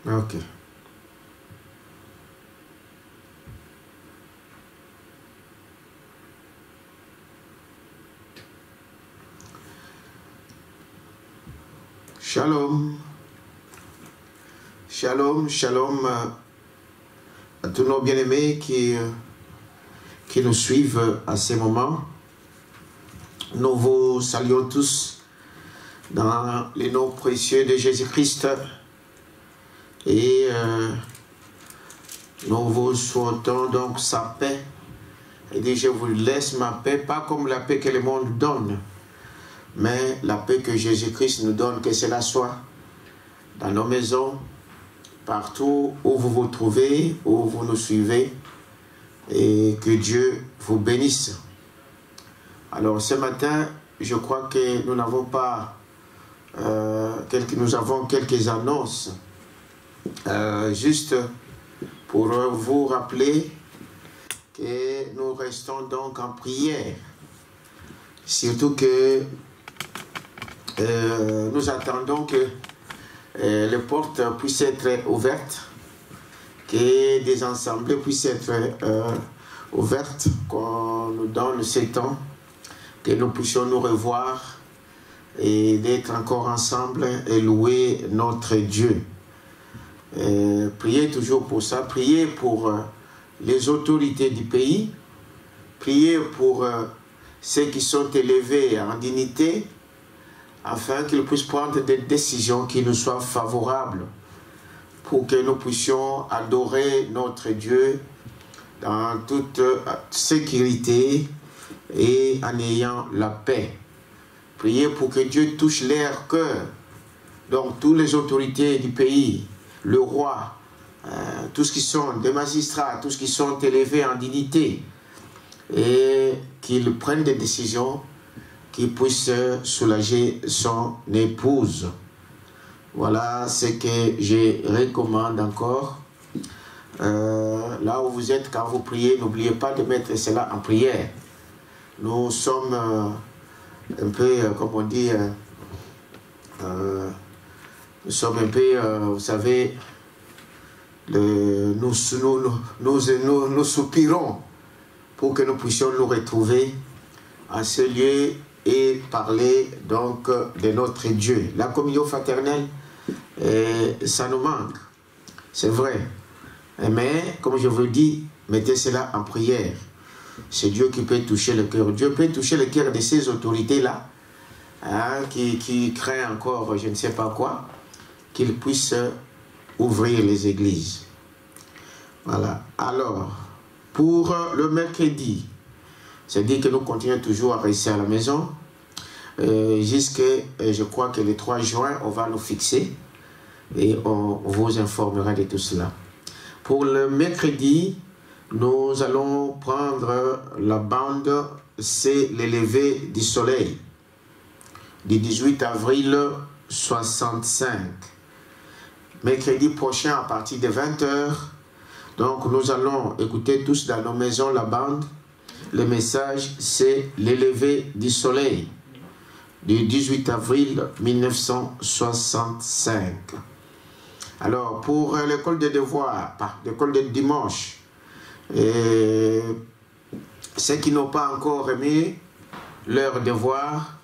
Ok. Shalom. Shalom, shalom à tous nos bien-aimés qui nous suivent à ces moments. Nous vous saluons tous dans les noms précieux de Jésus-Christ et nous vous souhaitons donc sa paix. Il dit, je vous laisse ma paix, pas comme la paix que le monde donne, mais la paix que Jésus-Christ nous donne, que cela soit dans nos maisons, partout où vous vous trouvez, où vous nous suivez, et que Dieu vous bénisse. Alors ce matin, je crois que nous n'avons pas, nous avons quelques annonces, juste pour vous rappeler que nous restons donc en prière, surtout que nous attendons que les portes puissent être ouvertes, que des assemblées puissent être ouvertes, qu'on nous donne ce temps, que nous puissions nous revoir et d'être encore ensemble et louer notre Dieu. Priez toujours pour ça, priez pour les autorités du pays, priez pour ceux qui sont élevés en dignité, afin qu'ils puissent prendre des décisions qui nous soient favorables pour que nous puissions adorer notre Dieu dans toute sécurité et en ayant la paix. Priez pour que Dieu touche leur cœur, donc toutes les autorités du pays, le roi, tous qui sont des magistrats, tous qui sont élevés en dignité, et qu'ils prennent des décisions qui puisse soulager son épouse. Voilà ce que je recommande encore. Là où vous êtes, quand vous priez, n'oubliez pas de mettre cela en prière. Nous sommes un peu, comme on dit, nous sommes un peu, vous savez, nous soupirons pour que nous puissions nous retrouver à ce lieu et parler donc de notre Dieu. La communion fraternelle, ça nous manque, c'est vrai. Mais, comme je vous dis, mettez cela en prière. C'est Dieu qui peut toucher le cœur. Dieu peut toucher le cœur de ces autorités-là, hein, qui craignent encore je ne sais pas quoi, qu'ils puissent ouvrir les églises. Voilà. Alors, pour le mercredi, c'est-à-dire que nous continuons toujours à rester à la maison jusqu'à, je crois que le 3 juin, on va nous fixer et on vous informera de tout cela. Pour le mercredi, nous allons prendre la bande C'est le lever du soleil du 18 avril 65. Mercredi prochain à partir de 20h, donc nous allons écouter tous dans nos maisons la bande. Le message, c'est l'élevé du soleil du 18 avril 1965. Alors, pour l'école de devoirs, l'école de dimanche, ceux qui n'ont pas encore remis leur devoir,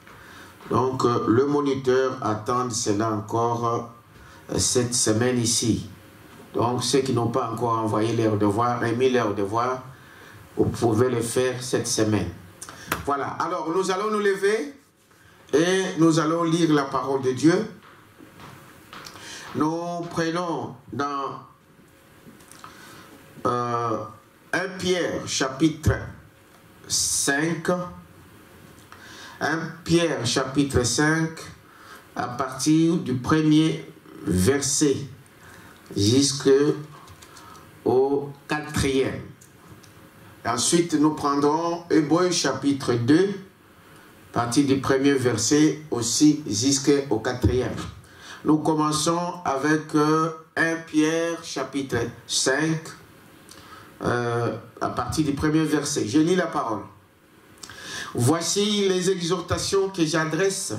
donc le moniteur attend cela encore cette semaine ici. Donc, ceux qui n'ont pas encore envoyé leur devoir, remis leur devoir, vous pouvez le faire cette semaine. Voilà, alors nous allons nous lever et nous allons lire la parole de Dieu. Nous prenons dans 1 Pierre chapitre 5, 1 Pierre chapitre 5, à partir du premier verset jusqu'au 4e. Ensuite, nous prendrons Hébreux chapitre 2, à partir du premier verset aussi jusqu'au 4e. Nous commençons avec 1 Pierre chapitre 5, à partir du premier verset. Je lis la parole. Voici les exhortations que j'adresse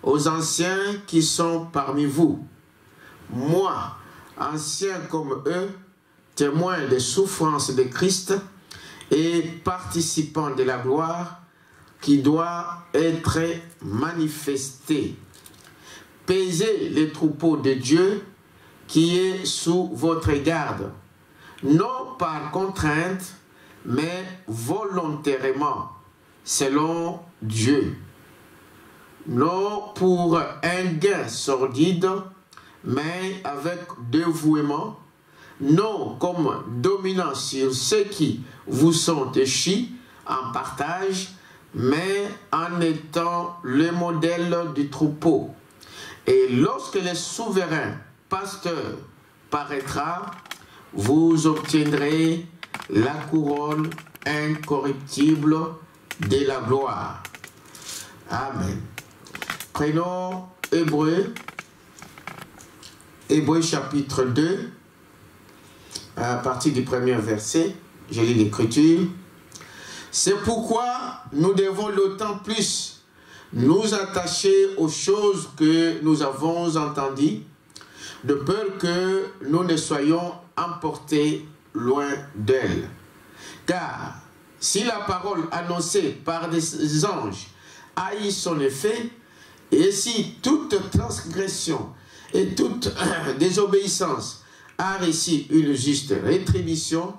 aux anciens qui sont parmi vous. Moi, anciens comme eux, témoins des souffrances de Christ et participants de la gloire qui doit être manifestée. Paisez les troupeaux de Dieu qui est sous votre garde, non par contrainte, mais volontairement, selon Dieu. Non pour un gain sordide, mais avec dévouement, non comme dominant sur ceux qui vous sont échus en partage, mais en étant le modèle du troupeau. Et lorsque le souverain pasteur paraîtra, vous obtiendrez la couronne incorruptible de la gloire. Amen. Prenons Hébreux chapitre 2, à partir du premier verset, je lis l'Écriture. C'est pourquoi nous devons d'autant plus nous attacher aux choses que nous avons entendues, de peur que nous ne soyons emportés loin d'elle. Car si la parole annoncée par des anges a eu son effet, et si toute transgression et toute désobéissance a reçu une juste rétribution,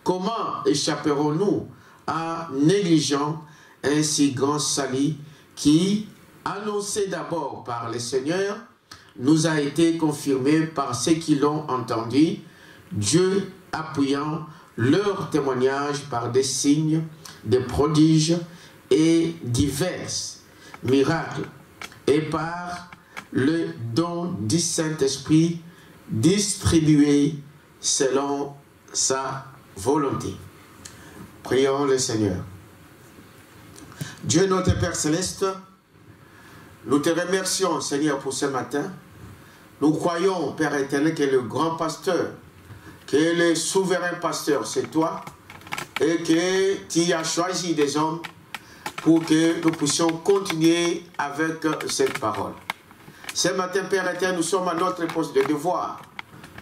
comment échapperons-nous à négligeant un si grand salut qui, annoncé d'abord par le Seigneur, nous a été confirmé par ceux qui l'ont entendu, Dieu appuyant leur témoignage par des signes, des prodiges et divers miracles, et par le don du Saint-Esprit distribué selon sa volonté. Prions le Seigneur. Dieu notre Père Céleste, nous te remercions, Seigneur, pour ce matin. Nous croyons, Père éternel, que le grand pasteur, que le souverain pasteur, c'est toi, et que tu as choisi des hommes pour que nous puissions continuer avec cette parole. Ce matin, Père éternel, nous sommes à notre poste de devoir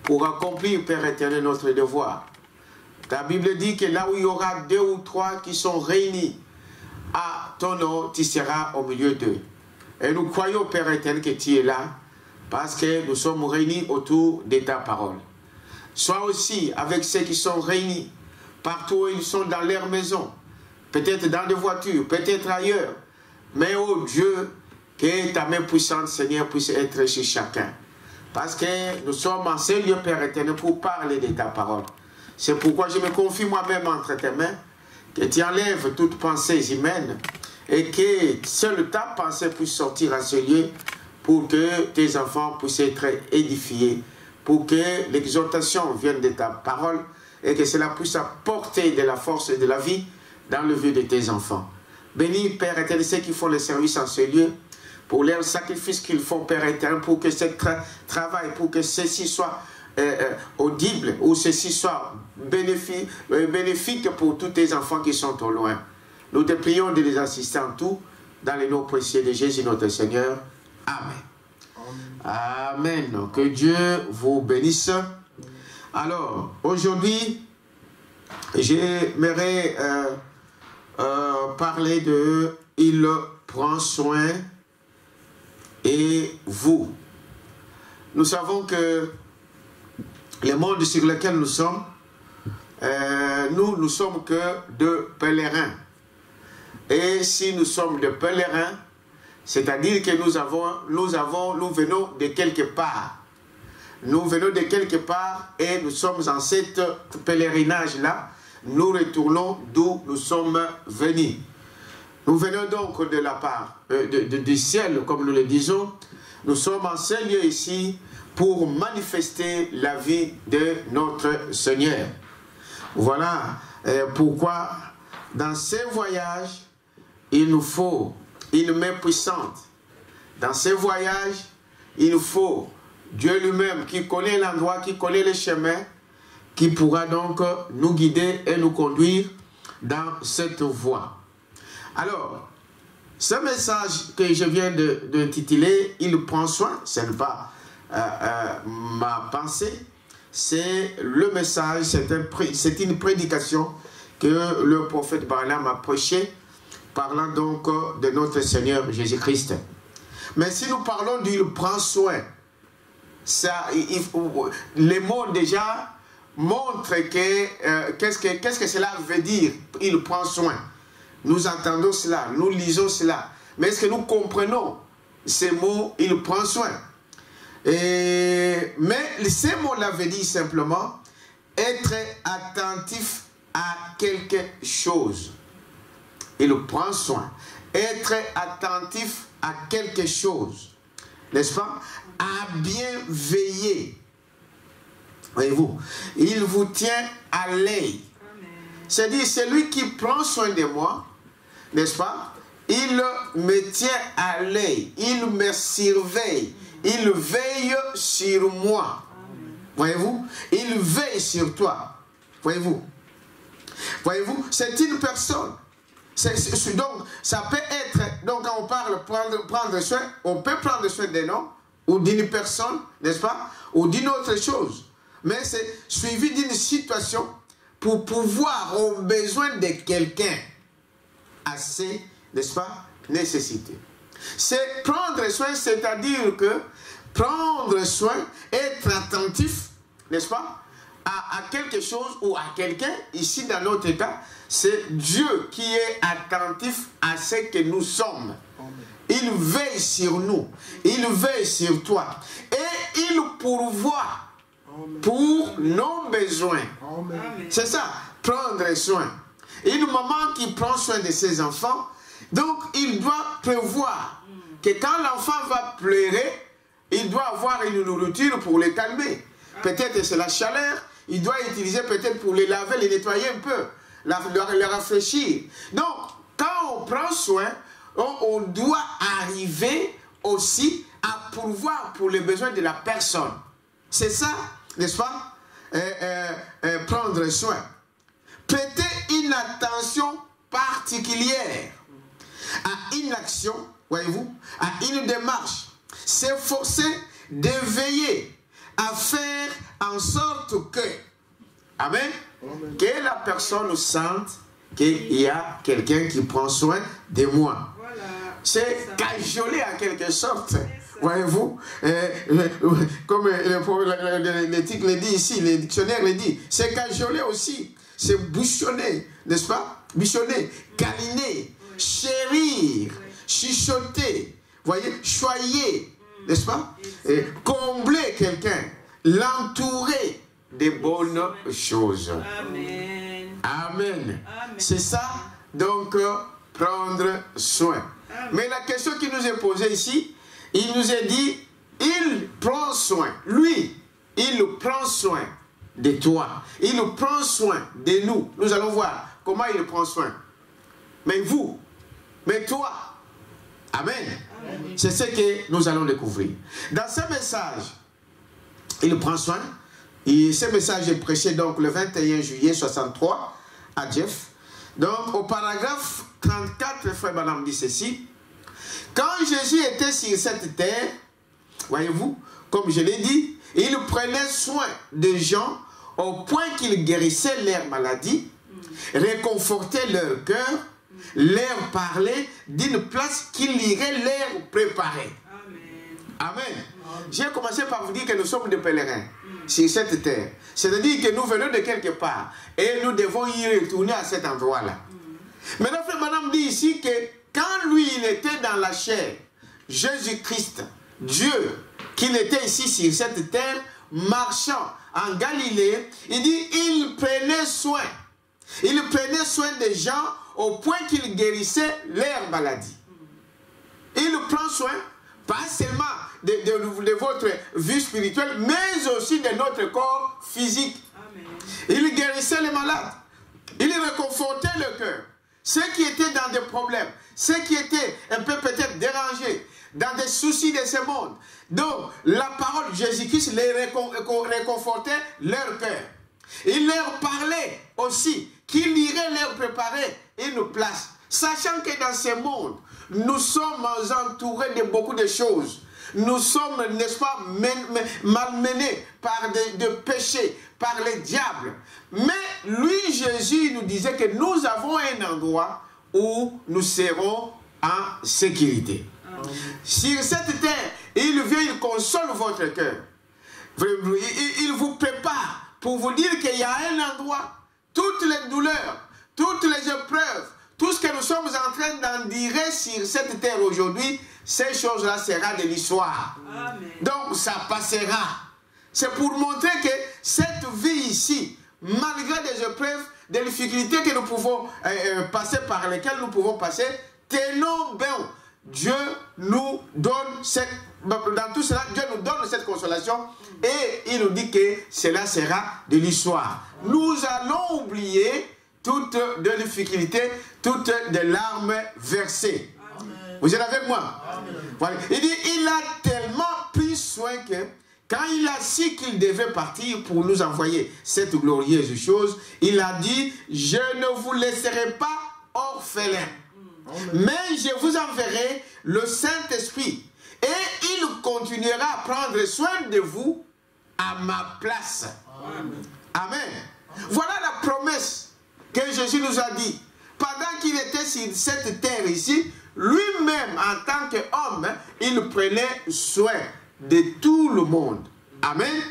pour accomplir, Père éternel, notre devoir. Ta Bible dit que là où il y aura 2 ou 3 qui sont réunis à ton nom, tu seras au milieu d'eux. Et nous croyons, Père éternel, que tu es là parce que nous sommes réunis autour de ta parole. Sois aussi avec ceux qui sont réunis partout où ils sont dans leur maison, peut-être dans des voitures, peut-être ailleurs. Mais oh Dieu, que ta main puissante, Seigneur, puisse être chez chacun. Parce que nous sommes en ce lieu, Père éternel, pour parler de ta parole. C'est pourquoi je me confie moi-même entre tes mains, que tu enlèves toutes pensées humaines et que seule ta pensée puisse sortir à ce lieu pour que tes enfants puissent être édifiés, pour que l'exhortation vienne de ta parole et que cela puisse apporter de la force et de la vie dans le vœu de tes enfants. Bénis, Père éternel, ceux qui font le service en ce lieu, pour leur sacrifice qu'ils font, Père éternel, pour que ce travail, pour que ceci soit audible, ou ceci soit bénéfique pour tous tes enfants qui sont au loin. Nous te prions de les assister en tout, dans les noms précieux de Jésus notre Seigneur. Amen. Amen. Amen. Que Dieu vous bénisse. Alors, aujourd'hui, j'aimerais parler de « Il prend soin et vous ». Nous savons que le monde sur lequel nous sommes, nous ne sommes que de pèlerins. Et si nous sommes de pèlerins, c'est-à-dire que nous venons de quelque part. Nous venons de quelque part et nous sommes en cette pèlerinage-là. Nous retournons d'où nous sommes venus. Nous venons donc de la part du ciel, comme nous le disons. Nous sommes en ce lieu ici pour manifester la vie de notre Seigneur. Voilà pourquoi dans ces voyages, il nous faut une main puissante. Dans ces voyages, il nous faut Dieu lui-même qui connaît l'endroit, qui connaît le chemin, qui pourra donc nous guider et nous conduire dans cette voie. Alors, ce message que je viens d'intituler, il prend soin, ce n'est pas ma pensée, c'est le message, c'est une prédication que le prophète Branham a prêché, parlant donc de notre Seigneur Jésus-Christ. Mais si nous parlons d'il prend soin, ça, les mots déjà montrent qu'est-ce que cela veut dire, il prend soin. Nous entendons cela, nous lisons cela. Mais est-ce que nous comprenons ces mots, il prend soin? Mais ces mots-là veulent dire simplement être attentif à quelque chose. Il prend soin. Être attentif à quelque chose. N'est-ce pas? À bien veiller. Voyez-vous, il vous tient à l'œil. C'est-à-dire, c'est lui qui prend soin de moi, n'est-ce pas? Il me tient à l'œil, il me surveille, il veille sur moi. Voyez-vous? Il veille sur toi. Voyez-vous? Voyez-vous? C'est une personne. Donc, ça peut être, donc quand on parle prendre soin, on peut prendre soin d'un homme ou d'une personne, n'est-ce pas? Ou d'une autre chose. Mais c'est suivi d'une situation pour pouvoir, au besoin de quelqu'un, assez, n'est-ce pas, nécessité. C'est prendre soin, c'est-à-dire que prendre soin, être attentif, n'est-ce pas, à quelque chose ou à quelqu'un, ici dans notre cas, c'est Dieu qui est attentif à ce que nous sommes. Il veille sur nous, il veille sur toi, et il pourvoit pour nos besoins. C'est ça, prendre soin. Une maman qui prend soin de ses enfants, donc il doit prévoir que quand l'enfant va pleurer, il doit avoir une nourriture pour les calmer. Peut-être c'est la chaleur, il doit utiliser peut-être pour les laver, les nettoyer un peu, les rafraîchir. Donc, quand on prend soin, on doit arriver aussi à pourvoir pour les besoins de la personne. C'est ça, n'est-ce pas? Prendre soin. Prêter une attention particulière à une action, voyez-vous, à une démarche. S'efforcer de veiller à faire en sorte que, amen, que la personne sente qu'il y a quelqu'un qui prend soin de moi. Voilà. C'est cajoler en quelque sorte. Voyez-vous, comme l'éthique le dit ici, le dictionnaire le dit, c'est cajoler aussi, c'est bouchonner, n'est-ce pas? Bouchonner, câliner, chérir, chuchoter, voyez, choyer, n'est-ce pas? Et combler quelqu'un, l'entourer des bonnes choses. Amen. Amen. C'est ça, donc, prendre soin. Amen. Mais la question qui nous est posée ici, il nous est dit, il prend soin. Lui, il prend soin de toi. Il prend soin de nous. Nous allons voir comment il prend soin. Mais vous, mais toi. Amen. Amen. C'est ce que nous allons découvrir. Dans ce message, il prend soin. Et ce message est prêché donc le 21 juillet 63 à Jeff. Donc au paragraphe 34, frère Branham dit ceci. Quand Jésus était sur cette terre, voyez-vous, comme je l'ai dit, il prenait soin des gens au point qu'il guérissait leurs maladies, réconfortait leur cœur, leur parlait d'une place qu'il irait leur préparer. Amen. Amen. J'ai commencé par vous dire que nous sommes des pèlerins sur cette terre. C'est-à-dire que nous venons de quelque part et nous devons y retourner à cet endroit-là. Maintenant, frère Madame dit ici que quand lui, il était dans la chair, Jésus-Christ, Dieu, qu'il était ici sur cette terre, marchant en Galilée, il dit, il prenait soin. Il prenait soin des gens au point qu'il guérissait leurs maladies. Il prend soin, pas seulement de votre vie spirituelle, mais aussi de notre corps physique. Amen. Il guérissait les malades. Il réconfortait le cœur. Ceux qui étaient dans des problèmes, ceux qui étaient un peu peut-être dérangés, dans des soucis de ce monde. Donc, la parole de Jésus-Christ les réconfortait leur cœur. Il leur parlait aussi qu'il irait leur préparer une place. Sachant que dans ce monde, nous sommes entourés de beaucoup de choses. nous sommes, n'est-ce pas, malmenés par des péchés, par les diables. Mais lui, Jésus, nous disait que nous avons un endroit où nous serons en sécurité. Sur cette terre, il vient, il console votre cœur. Il vous prépare pour vous dire qu'il y a un endroit, toutes les douleurs, toutes les épreuves, tout ce que nous sommes en train d'endurer sur cette terre aujourd'hui, ces choses-là seront de l'histoire. Donc ça passera. C'est pour montrer que cette vie ici, malgré des épreuves, des difficultés que nous pouvons passer, par lesquelles nous pouvons passer, tenons bon. Dieu nous donne cette, dans tout cela, Dieu nous donne cette consolation et il nous dit que cela sera de l'histoire. Nous allons oublier toutes les difficultés, toutes les larmes versées. Amen. Vous êtes avec moi? Voilà. Il dit, il a tellement pris soin que quand il a su qu'il devait partir pour nous envoyer cette glorieuse chose, il a dit, je ne vous laisserai pas orphelins. Mais je vous enverrai le Saint-Esprit et il continuera à prendre soin de vous à ma place. Amen. Amen. Voilà la promesse que Jésus nous a dit. Pendant qu'il était sur cette terre ici, lui-même en tant qu'homme, il prenait soin de tout le monde. Amen.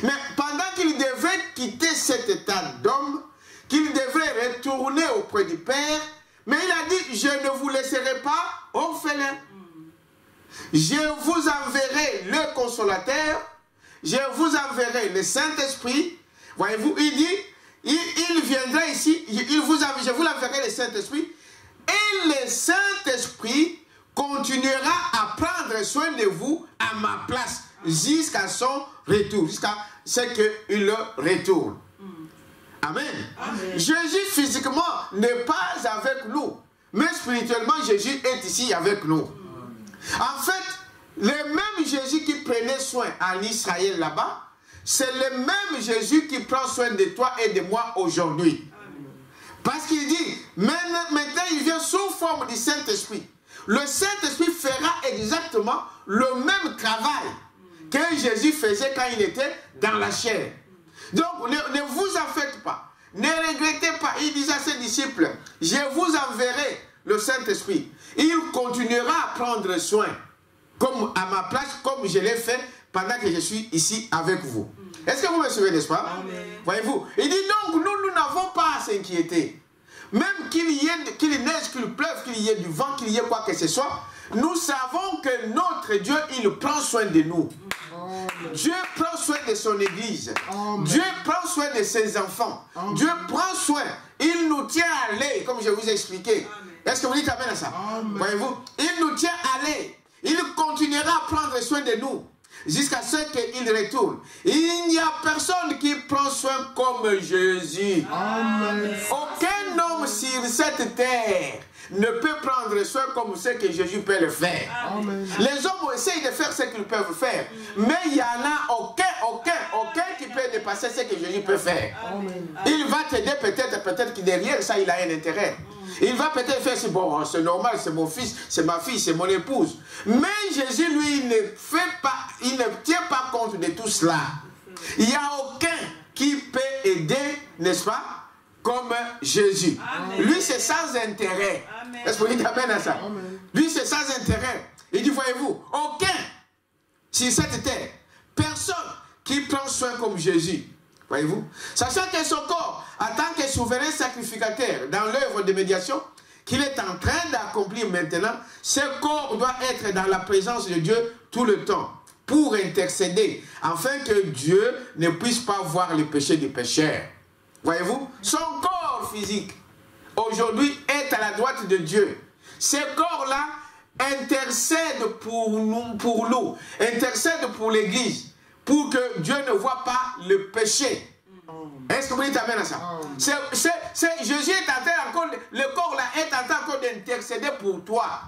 Mais pendant qu'il devait quitter cet état d'homme, qu'il devait retourner auprès du Père, mais il a dit, je ne vous laisserai pas orphelins. Je vous enverrai le consolateur, je vous enverrai le Saint-Esprit. Voyez-vous, il dit, il viendra ici, je vous l'enverrai le Saint-Esprit, et le Saint-Esprit continuera à prendre soin de vous à ma place, jusqu'à son retour, jusqu'à ce qu'il retourne. Amen. Amen. Jésus physiquement n'est pas avec nous, mais spirituellement Jésus est ici avec nous. En fait, le même Jésus qui prenait soin en Israël là-bas, c'est le même Jésus qui prend soin de toi et de moi aujourd'hui. Parce qu'il dit, maintenant il vient sous forme du Saint-Esprit. Le Saint-Esprit fera exactement le même travail que Jésus faisait quand il était dans la chair. Donc, ne vous en faites pas. Ne regrettez pas. Il disait à ses disciples, je vous enverrai le Saint-Esprit. Il continuera à prendre soin, comme à ma place, comme je l'ai fait pendant que je suis ici avec vous. Est-ce que vous me suivez, n'est-ce pas? Voyez-vous? Il dit donc, nous n'avons pas à s'inquiéter. Même qu'il neige, qu'il pleuve, qu'il y ait du vent, qu'il y ait quoi que ce soit, nous savons que notre Dieu, il prend soin de nous. Amen. Dieu prend soin de son église. Amen. Dieu prend soin de ses enfants. Amen. Dieu prend soin. Il nous tient à l'aile, comme je vous ai expliqué. Est-ce que vous dites amen à ça? Voyez-vous? Il nous tient à l'aile. Il continuera à prendre soin de nous jusqu'à ce qu'il retourne. Il n'y a personne qui prend soin comme Jésus. Amen. Aucun homme sur cette terre ne peut prendre soin comme ce que Jésus peut le faire. Amen. Les hommes essayent de faire ce qu'ils peuvent faire, mais il n'y en a aucun qui peut dépasser ce que Jésus peut faire. Amen. Il va t'aider peut-être que derrière ça il a un intérêt. Il va peut-être faire, bon, c'est normal, c'est mon fils, c'est ma fille, c'est mon épouse. Mais Jésus, lui, il ne tient pas compte de tout cela. Il n'y a aucun qui peut aider, n'est-ce pas, comme Jésus. Amen. Lui, c'est sans intérêt. Est-ce que vous dites amen à ça? Amen. Lui, c'est sans intérêt. Il dit, voyez-vous, aucun, sur cette terre, personne qui prend soin comme Jésus. Voyez-vous? Sachant que son corps, en tant que souverain sacrificateur dans l'œuvre de médiation qu'il est en train d'accomplir maintenant, ce corps doit être dans la présence de Dieu tout le temps pour intercéder, afin que Dieu ne puisse pas voir le péché du pécheur. Voyez-vous? Son corps physique, aujourd'hui, est à la droite de Dieu. Ce corps-là intercède pour nous, intercède pour l'Église, pour que Dieu ne voit pas le péché. Est-ce que vous dites amen à ça? Jésus est en train encore, le corps là est en train encore d'intercéder pour toi.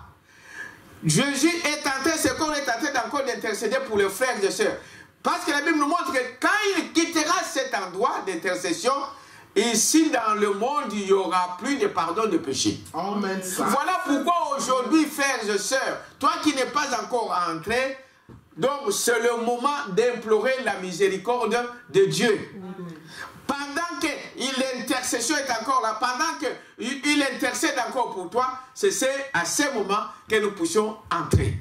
Jésus est en train, ce corps est en train encore d'intercéder pour les frères et sœurs. Parce que la Bible nous montre que quand il quittera cet endroit d'intercession, ici dans le monde, il n'y aura plus de pardon de péché. Amen. Voilà pourquoi aujourd'hui, frères et sœurs, toi qui n'es pas encore entré donc c'est le moment d'implorer la miséricorde de Dieu. Pendant que l'intercession est encore là, pendant qu'il intercède encore pour toi, c'est à ce moment que nous puissions entrer.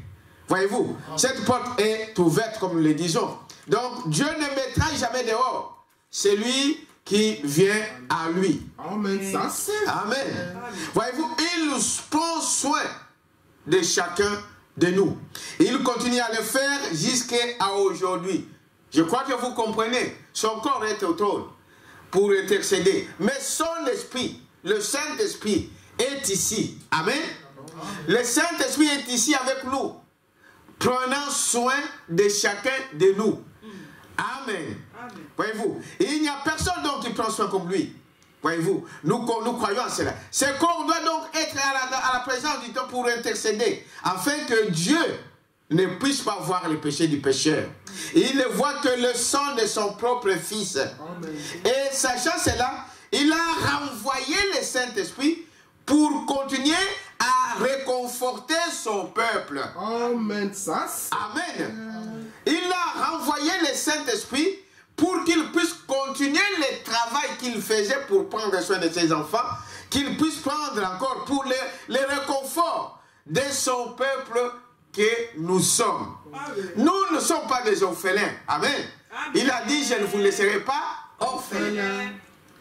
Voyez-vous, cette porte est ouverte comme nous le disons. Donc Dieu ne mettra jamais dehors celui qui vient à lui. Amen. Ça c'est. Amen. Voyez-vous, il prend soin de chacun de nous. Il continue à le faire jusqu'à aujourd'hui. Je crois que vous comprenez. Son corps est au trône pour intercéder. Mais son esprit, le Saint-Esprit, est ici. Amen. Le Saint-Esprit est ici avec nous, prenant soin de chacun de nous. Amen. Voyez-vous, il n'y a personne donc qui prend soin comme lui. Voyez-vous, nous croyons en cela. C'est qu'on doit donc être à la présence du temps pour intercéder, afin que Dieu ne puisse pas voir les péchés du pécheur. Il ne voit que le sang de son propre Fils. Amen. Et sachant cela, il a renvoyé le Saint-Esprit pour continuer à réconforter son peuple. Amen. Amen. Il a renvoyé le Saint-Esprit pour qu'il puisse continuer le travail qu'il faisait pour prendre soin de ses enfants, qu'il puisse prendre encore pour le réconfort de son peuple que nous sommes. Amen. Nous ne sommes pas des orphelins. Amen. Amen. Il a dit, je ne vous laisserai pas orphelins.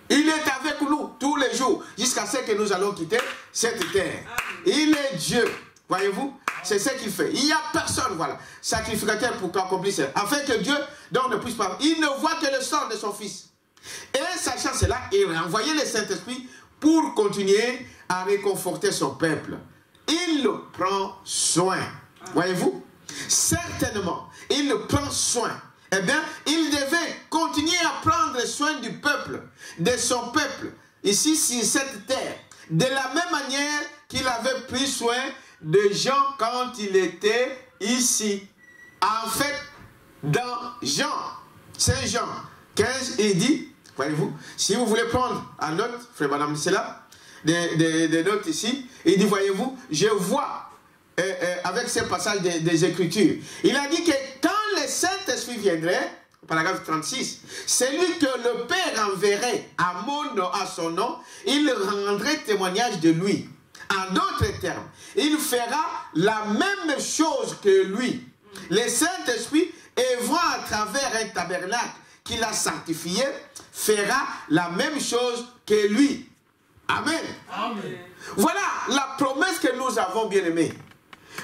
Il est avec nous tous les jours, jusqu'à ce que nous allons quitter cette terre. Amen. Il est Dieu. Voyez-vous, c'est ce qu'il fait. Il n'y a personne, voilà, sacrificateur pour accomplir cela. Afin que Dieu donc ne puisse pas. Il ne voit que le sang de son Fils. Et sachant cela, il a envoyé le Saint-Esprit pour continuer à réconforter son peuple. Il prend soin. Voyez-vous, certainement, il prend soin. Eh bien, il devait continuer à prendre soin du peuple, de son peuple, ici sur cette terre. De la même manière qu'il avait pris soin de gens quand il était ici. En fait, dans Saint Jean 15, il dit, voyez-vous, si vous voulez prendre en note, frère madame, c'est là, des notes ici, il dit, voyez-vous, je vois, avec ce passage des Écritures, il a dit que quand le Saint-Esprit viendrait, paragraphe 36, celui que le Père enverrait à son nom, il rendrait témoignage de lui. En d'autres termes, il fera la même chose que lui. Le Saint-Esprit, œuvrant à travers un tabernacle qu'il a sanctifié, fera la même chose que lui. Amen. Amen. Voilà la promesse que nous avons, bien aimés.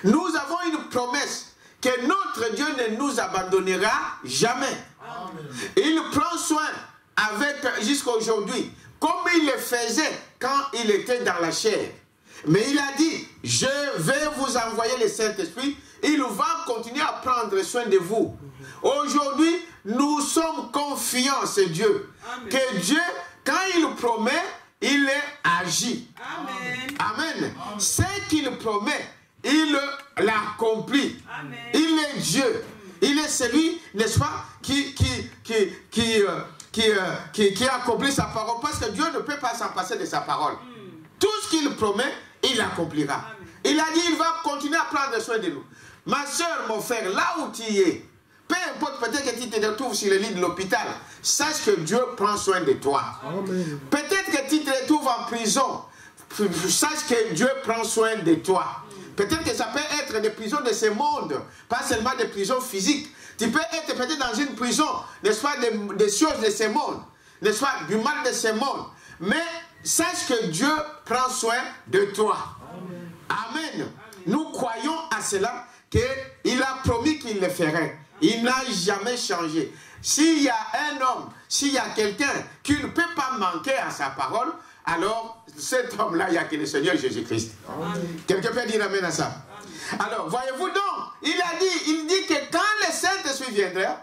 Nous avons une promesse que notre Dieu ne nous abandonnera jamais. Amen. Il prend soin jusqu'à aujourd'hui, comme il le faisait quand il était dans la chair. Mais il a dit, je vais vous envoyer le Saint-Esprit, il va continuer à prendre soin de vous. Aujourd'hui, nous sommes confiants, c'est Dieu. Amen. Que Dieu, quand il promet, il agit. Amen. Amen. Amen. Ce qu'il promet, il l'accomplit. Il est Dieu. Il est celui, n'est-ce pas, qui accomplit sa parole. Parce que Dieu ne peut pas s'en passer de sa parole. Tout ce qu'il promet, il accomplira. Amen. Il a dit, il va continuer à prendre soin de nous. Ma soeur, mon frère, là où tu es, peu importe, peut-être que tu te retrouves sur le lit de l'hôpital, sache que Dieu prend soin de toi. Peut-être que tu te retrouves en prison, sache que Dieu prend soin de toi. Peut-être que ça peut être des prisons de ce monde, pas seulement des prisons physiques. Tu peux être peut-être dans une prison, n'est-ce pas, des choses de ce monde, n'est-ce pas, du mal de ce monde. Mais sache que Dieu prend soin de toi. Amen. Amen. Amen. Nous croyons à cela, qu'il a promis qu'il le ferait. Il n'a jamais changé. S'il y a un homme, s'il y a quelqu'un qui ne peut pas manquer à sa parole, alors cet homme-là, il n'y a que le Seigneur Jésus-Christ. Quelqu'un peut dire amen à ça. Amen. Alors, voyez-vous donc, il dit que quand le Saint-Esprit viendra,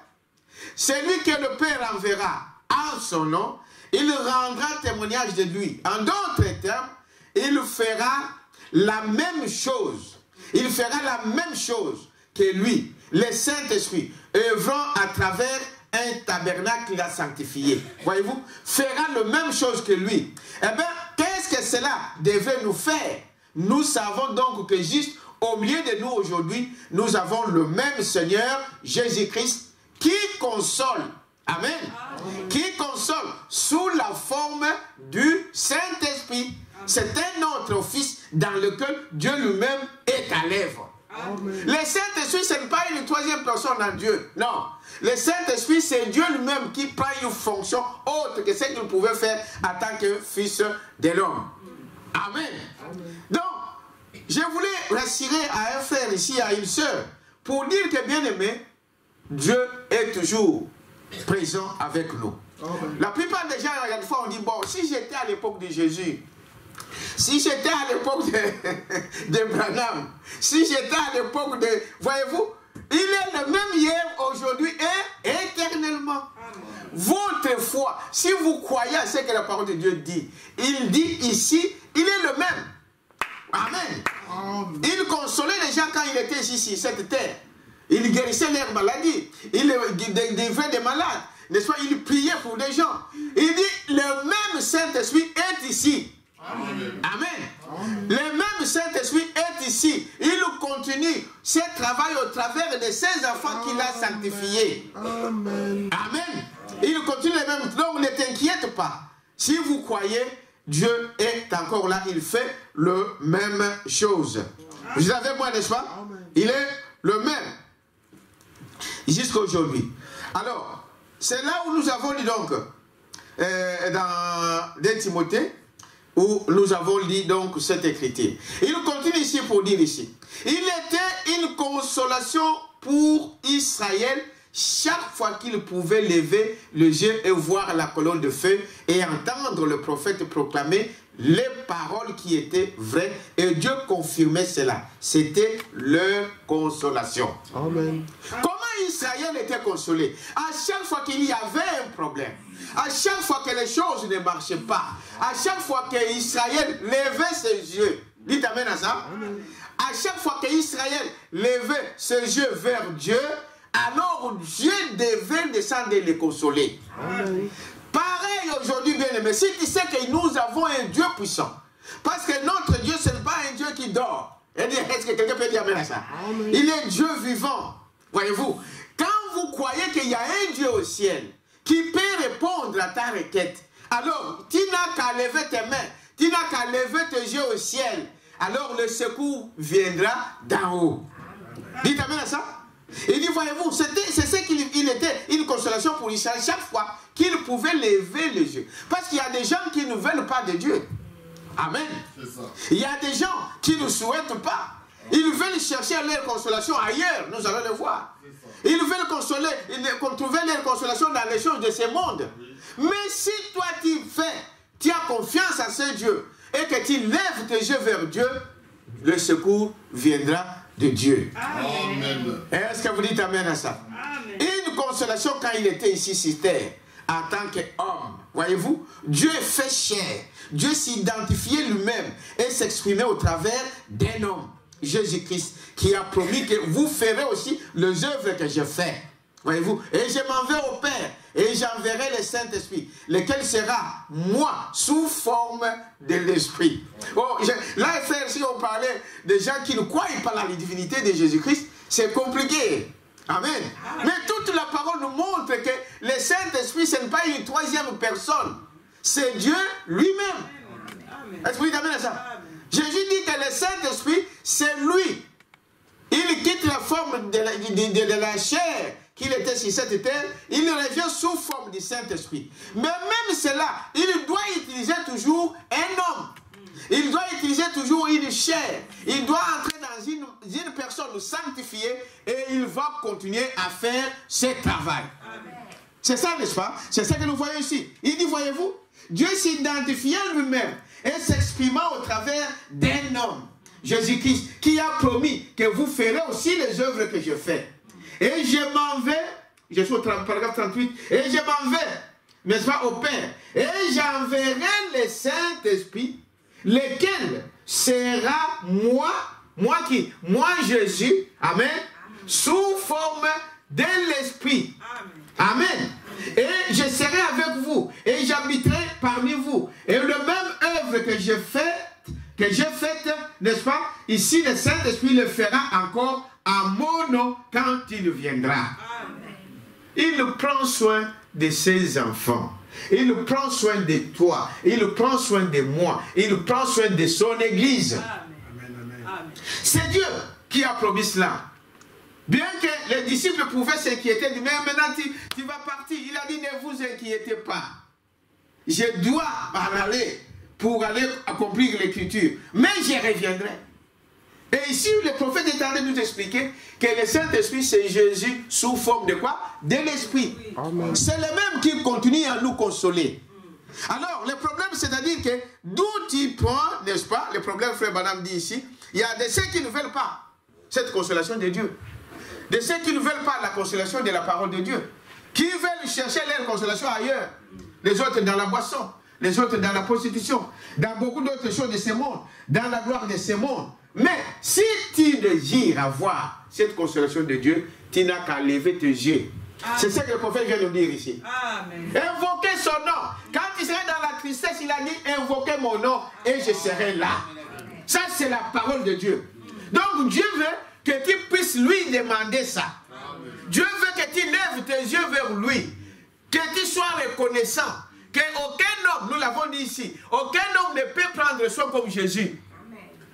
celui que le Père enverra en son nom, il rendra témoignage de lui. En d'autres termes, il fera la même chose. Il fera la même chose que lui, le Saint-Esprit, œuvrant à travers un tabernacle qu'il a sanctifié. Voyez-vous, fera la même chose que lui. Eh bien, qu'est-ce que cela devait nous faire? Nous savons donc que juste au milieu de nous aujourd'hui, nous avons le même Seigneur, Jésus-Christ, qui console. Amen. Amen. Qui console sous la forme du Saint-Esprit. C'est un autre office dans lequel Dieu lui-même est à l'œuvre. Le Saint-Esprit, ce n'est pas une troisième personne en Dieu. Non. Le Saint-Esprit, c'est Dieu lui-même qui prend une fonction autre que ce qu'il pouvait faire en tant que fils de l'homme. Amen. Donc, je voulais rassurer à un frère ici, à une sœur, pour dire que, bien aimé, Dieu est toujours présent avec nous. La plupart des gens, il y a des fois, on dit, bon, si j'étais à l'époque de Jésus, si j'étais à l'époque de Branham, si j'étais à l'époque de... Voyez-vous, il est le même hier, aujourd'hui et éternellement. Votre foi, si vous croyez à ce que la parole de Dieu dit, il dit ici, il est le même. Amen. Il consolait les gens quand il était ici, sur cette terre. Il guérissait leurs maladies. Il délivrait des malades. N'est-ce pas? Il priait pour des gens. Il dit, le même Saint-Esprit est ici. Amen. Amen. Le même Saint-Esprit est ici. Il continue ce travail au travers de ses enfants qu'il a sanctifiés. Amen. Amen. Il continue le même. Donc ne t'inquiète pas. Si vous croyez, Dieu est encore là. Il fait le même chose. Vous êtes avec moi, n'est-ce pas? Il est le même. Jusqu'à aujourd'hui. Alors, c'est là où nous avons dit donc, dans 2 Timothée, où nous avons lu donc cette écriture. Il continue ici pour dire ici. Il était une consolation pour Israël chaque fois qu'il pouvait lever le yeux et voir la colonne de feu et entendre le prophète proclamer les paroles qui étaient vraies, et Dieu confirmait cela. C'était leur consolation. Amen. Comment Israël était consolé? À chaque fois qu'il y avait un problème, à chaque fois que les choses ne marchaient pas, à chaque fois qu'Israël levait ses yeux, dites amen à ça. Amen. À chaque fois qu'Israël levait ses yeux vers Dieu, alors Dieu devait descendre et les consoler. Amen. Pareil aujourd'hui, bien aimé, si tu sais que nous avons un Dieu puissant, parce que notre Dieu, ce n'est pas un Dieu qui dort. Est-ce que quelqu'un peut dire amen à ça? Amen. Il est Dieu vivant. Voyez-vous, quand vous croyez qu'il y a un Dieu au ciel qui peut répondre à ta requête, alors tu n'as qu'à lever tes mains, tu n'as qu'à lever tes yeux au ciel, alors le secours viendra d'en haut. Dites amen à ça. Il dit, voyez-vous, c'est ce qu'il était, une consolation pour Israël chaque fois qu'il pouvait lever les yeux. Parce qu'il y a des gens qui ne veulent pas de Dieu. Amen. Il y a des gens qui ne souhaitent pas. Ils veulent chercher leur consolation ailleurs, nous allons le voir. Ils veulent trouver leur consolation dans les choses de ce monde. Mais si toi tu as confiance en ce Dieu et que tu lèves tes yeux vers Dieu, le secours viendra de Dieu. Amen. Est-ce que vous dites amen à ça? Amen. Une consolation quand il était ici sur terre, en tant qu'homme. Voyez-vous, Dieu fait chair. Dieu s'identifiait lui-même et s'exprimait au travers d'un homme, Jésus-Christ, qui a promis que vous ferez aussi les œuvres que je fais. Voyez-vous, et je m'en vais au Père, et j'enverrai le Saint-Esprit, lequel sera, moi, sous forme de l'Esprit. Oh, là, frère, si on parlait des gens qui ne croient pas à la divinité de Jésus-Christ, c'est compliqué. Amen. Amen. Mais toute la parole nous montre que le Saint-Esprit, ce n'est pas une troisième personne. C'est Dieu lui-même. Est-ce que vous dites amen à ça? Amen. Jésus dit que le Saint-Esprit, c'est lui. Il quitte la forme de la chair qu'il était sur cette terre, il revient sous forme du Saint-Esprit. Mais même cela, il doit utiliser toujours un homme. Il doit utiliser toujours une chair. Il doit entrer dans une personne sanctifiée et il va continuer à faire ce travail. C'est ça, n'est-ce pas? C'est ça que nous voyons ici. Il dit, voyez-vous, Dieu s'identifiait lui-même et s'exprimant au travers d'un homme, Jésus-Christ, qui a promis que vous ferez aussi les œuvres que je fais. Et je m'en vais, je suis au paragraphe 38, et je m'en vais, n'est-ce pas, au Père, et j'enverrai le Saint-Esprit, lequel sera moi Jésus, amen, sous forme de l'Esprit. Amen. Et je serai avec vous, et j'habiterai parmi vous. Et le même œuvre que j'ai faite, n'est-ce pas? Ici, le Saint-Esprit le fera encore à mon nom quand il viendra. Amen. Il prend soin de ses enfants. Il prend soin de toi. Il prend soin de moi. Il prend soin de son Église. C'est Dieu qui a promis cela. Bien que les disciples pouvaient s'inquiéter, mais maintenant tu vas partir. Il a dit, ne vous inquiétez pas. Je dois en aller pour aller accomplir l'écriture. Mais je reviendrai. Et ici, le prophète est en train de nous expliquer que le Saint-Esprit, c'est Jésus sous forme de quoi? De l'Esprit. C'est le même qui continue à nous consoler. Alors, le problème, c'est-à-dire que d'où tu prends, n'est-ce pas? Le problème, frère Banham dit ici, il y a de ceux qui ne veulent pas cette consolation de Dieu. De ceux qui ne veulent pas la consolation de la parole de Dieu. Qui veulent chercher leur consolation ailleurs. Les autres dans la boisson. Les autres dans la prostitution. Dans beaucoup d'autres choses de ce monde. Dans la gloire de ce monde. Mais si tu désires avoir cette consolation de Dieu, tu n'as qu'à lever tes yeux. C'est ce que le prophète vient nous dire ici. Amen. Invoquez son nom. Quand tu seras dans la tristesse, il a dit, invoquez mon nom et je serai là. Ça, c'est la parole de Dieu. Donc, Dieu veut que tu puisses lui demander ça. Dieu veut que tu lèves tes yeux vers lui. Que tu sois reconnaissant. Qu'aucun homme, nous l'avons dit ici, aucun homme ne peut prendre soin comme Jésus.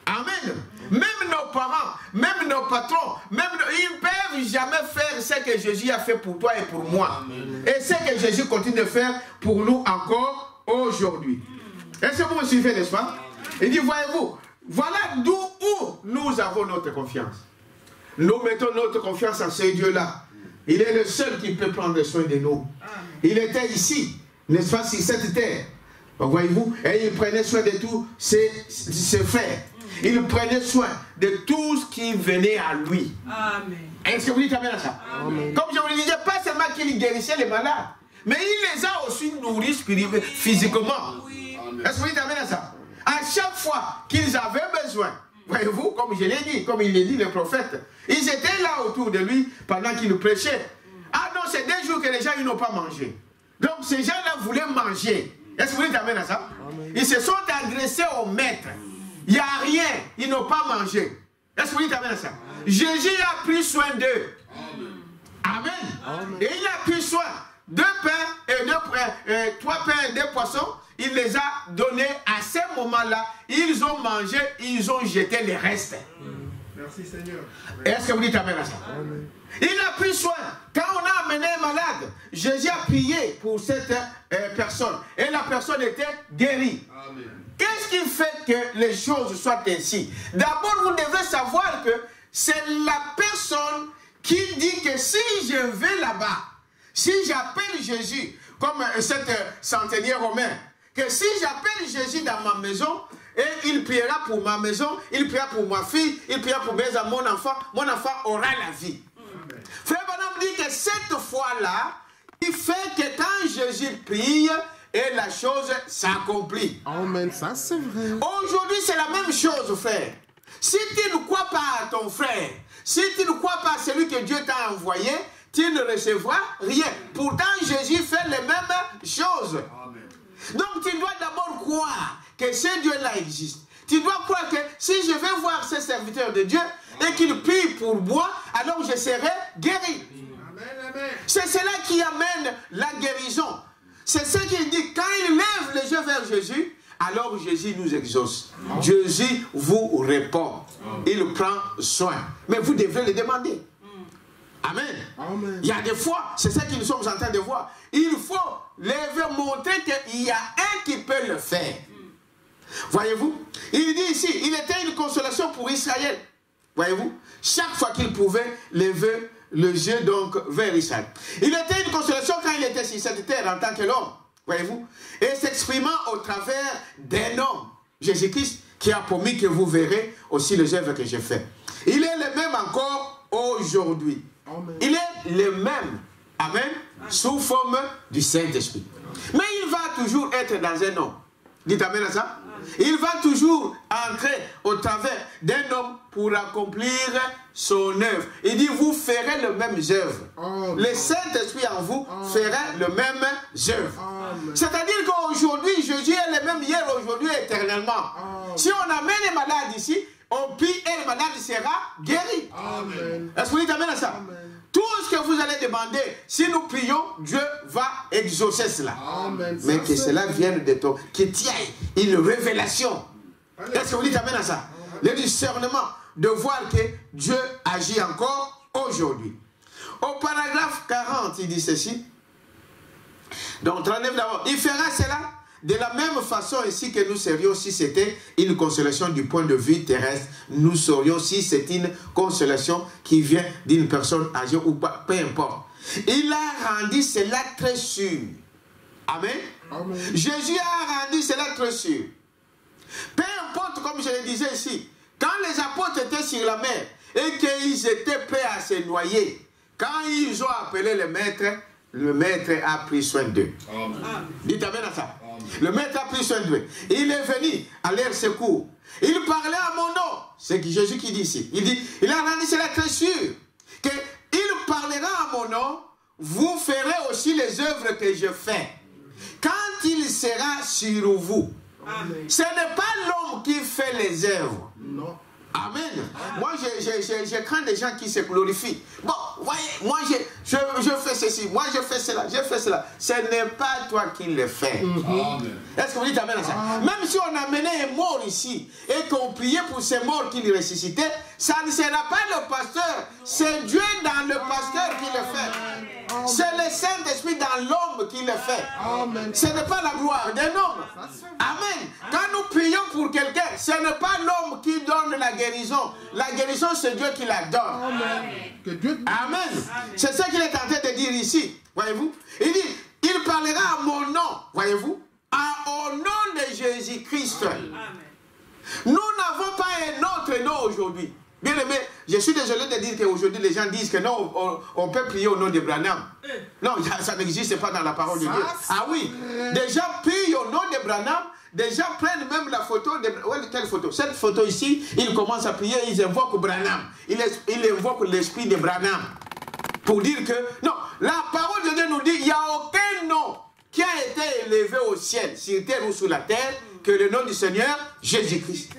Amen. Même nos parents, même nos patrons, même ils ne peuvent jamais faire ce que Jésus a fait pour toi et pour moi. Amen. Et ce que Jésus continue de faire pour nous encore aujourd'hui. Est-ce que vous me suivez, n'est-ce pas? Il dit, voyez-vous, voilà d'où nous avons notre confiance. Nous mettons notre confiance en ce Dieu-là. Il est le seul qui peut prendre soin de nous. Il était ici, n'est-ce pas, sur cette terre. Voyez-vous, et il prenait soin de tous ses frères. Il prenait soin de tout ce qui venait à lui. Amen. Est-ce que vous dites amen à ça? Amen. Comme je vous le disais, pas seulement qu'il guérissait les malades, mais il les a aussi nourris physiquement. Est-ce que vous dites amen à ça? À chaque fois qu'ils avaient besoin, voyez-vous, comme je l'ai dit, comme il l'a dit le prophète, ils étaient là autour de lui pendant qu'il prêchait. Ah non, c'est 2 jours que les gens n'ont pas mangé. Donc ces gens-là voulaient manger. Est-ce que vous dites amen à ça? Amen. Ils se sont adressés au maître. Il n'y a rien, ils n'ont pas mangé. Est-ce que vous dites amen à ça? Amen. Jésus a pris soin d'eux. Amen. Amen. Et il a pris soin. 2 pains et 3 pains et 2 poissons. Il les a donnés à ce moment-là. Ils ont mangé, ils ont jeté les restes. Merci Seigneur. Est-ce que vous dites amen à ça? Amen. Il a pris soin. Quand on a amené un malade, Jésus a prié pour cette personne. Et la personne était guérie. Amen. Qu'est-ce qui fait que les choses soient ainsi? D'abord, vous devez savoir que c'est la personne qui dit que si je vais là-bas, si j'appelle Jésus, comme cette centenière romaine, que si j'appelle Jésus dans ma maison, et il priera pour ma maison, il priera pour ma fille, il priera pour mon enfant aura la vie. Amen. Frère Banham dit que cette foi-là, il fait que quand Jésus prie, et la chose s'accomplit. Amen, ça c'est vrai. Aujourd'hui, c'est la même chose, frère. Si tu ne crois pas à ton frère, si tu ne crois pas à celui que Dieu t'a envoyé, tu ne recevras rien. Pourtant, Jésus fait les mêmes choses. Amen. Donc, tu dois d'abord croire que ce Dieu-là existe. Tu dois croire que si je vais voir ce serviteur de Dieu et qu'il prie pour moi, alors je serai guéri. Amen. C'est cela qui amène la guérison. C'est ce qu'il dit. Quand il lève les yeux vers Jésus, alors Jésus nous exauce. Amen. Jésus vous répond. Amen. Il prend soin. Mais vous devrez le demander. Amen. Amen. Il y a des fois, c'est ça que nous sommes en train de voir. Il faut lever, montrer qu'il y a un qui peut le faire. Voyez-vous, il dit ici, il était une consolation pour Israël. Voyez-vous, chaque fois qu'il pouvait lever le yeux donc vers Israël. Il était une consolation quand il était sur cette terre en tant que l'homme, voyez-vous, et s'exprimant au travers d'un homme, Jésus-Christ, qui a promis que vous verrez aussi les œuvres que j'ai faites. Il est le même encore aujourd'hui. Il est le même, amen, sous forme du Saint-Esprit. Mais il va toujours être dans un homme. Dites amen à ça. Il va toujours entrer au travers d'un homme pour accomplir son œuvre. Il dit, vous ferez le même œuvre. Le Saint-Esprit en vous fera le même œuvre. C'est-à-dire qu'aujourd'hui, Jésus est le même hier, aujourd'hui, éternellement. Si on amène les malades ici, on prie et le malade sera guéri. Amen. Est-ce que vous dites amen à ça? Amen. Tout ce que vous allez demander, si nous prions, Dieu va exaucer cela. Amen. Mais que cela vienne de toi, qu'il y ait une révélation. Est-ce que vous dites amen à ça? Le discernement de voir que Dieu agit encore aujourd'hui. Au paragraphe 40, il dit ceci. Donc 39 d'abord, il fera cela de la même façon ainsi que nous serions si c'était une consolation du point de vue terrestre. Nous saurions si c'est une consolation qui vient d'une personne âgée ou pas, peu importe. Il a rendu cela très sûr. Amen. Amen. Jésus a rendu cela très sûr. Peu importe, comme je le disais ici, quand les apôtres étaient sur la mer et qu'ils étaient prêts à se noyer, quand ils ont appelé le maître a pris soin d'eux. Dites amen à ça. Amen. Le maître a pris soin d'eux. Il est venu à leur secours. Il parlait à mon nom. C'est Jésus qui dit ici. Il dit, il a rendu cela très sûr, qu'il parlera à mon nom, vous ferez aussi les œuvres que je fais. Quand il sera sur vous. Amen. Ce n'est pas l'homme qui fait les œuvres. Non. Amen. Moi, je crains des gens qui se glorifient. Bon, voyez, moi, je fais ceci, moi, je fais cela, je fais cela. Ce n'est pas toi qui le fais. Est-ce que vous dites amen à ça? Même si on amenait un mort ici et qu'on priait pour ces morts qui le ressuscitaient, ça ne sera pas le pasteur. C'est Dieu dans le pasteur qui le fait. C'est le Saint-Esprit dans l'homme qui le fait. Amen. Ce n'est pas la gloire d'un homme. Amen. Quand nous prions pour quelqu'un, ce n'est pas l'homme qui donne la guérison. La guérison, c'est Dieu qui la donne. Amen. Que Dieu... Amen. C'est ce qu'il est en train de dire ici. Voyez-vous? Il dit, il parlera à mon nom. Voyez-vous? Au nom de Jésus-Christ. Nous n'avons pas un autre nom aujourd'hui. Bien aimé, je suis désolé de dire qu'aujourd'hui les gens disent que non, on peut prier au nom de Branham. Non, ça n'existe pas dans la parole de Dieu. Ah oui, des gens prient au nom de Branham, des gens prennent même la photo de... Ouais, quelle photo? Cette photo ici, ils commencent à prier, ils invoquent Branham. Ils invoquent l'esprit de Branham. Pour dire que... Non, la parole de Dieu nous dit, il n'y a aucun nom qui a été élevé au ciel, sur terre ou sous la terre, que le nom du Seigneur Jésus-Christ.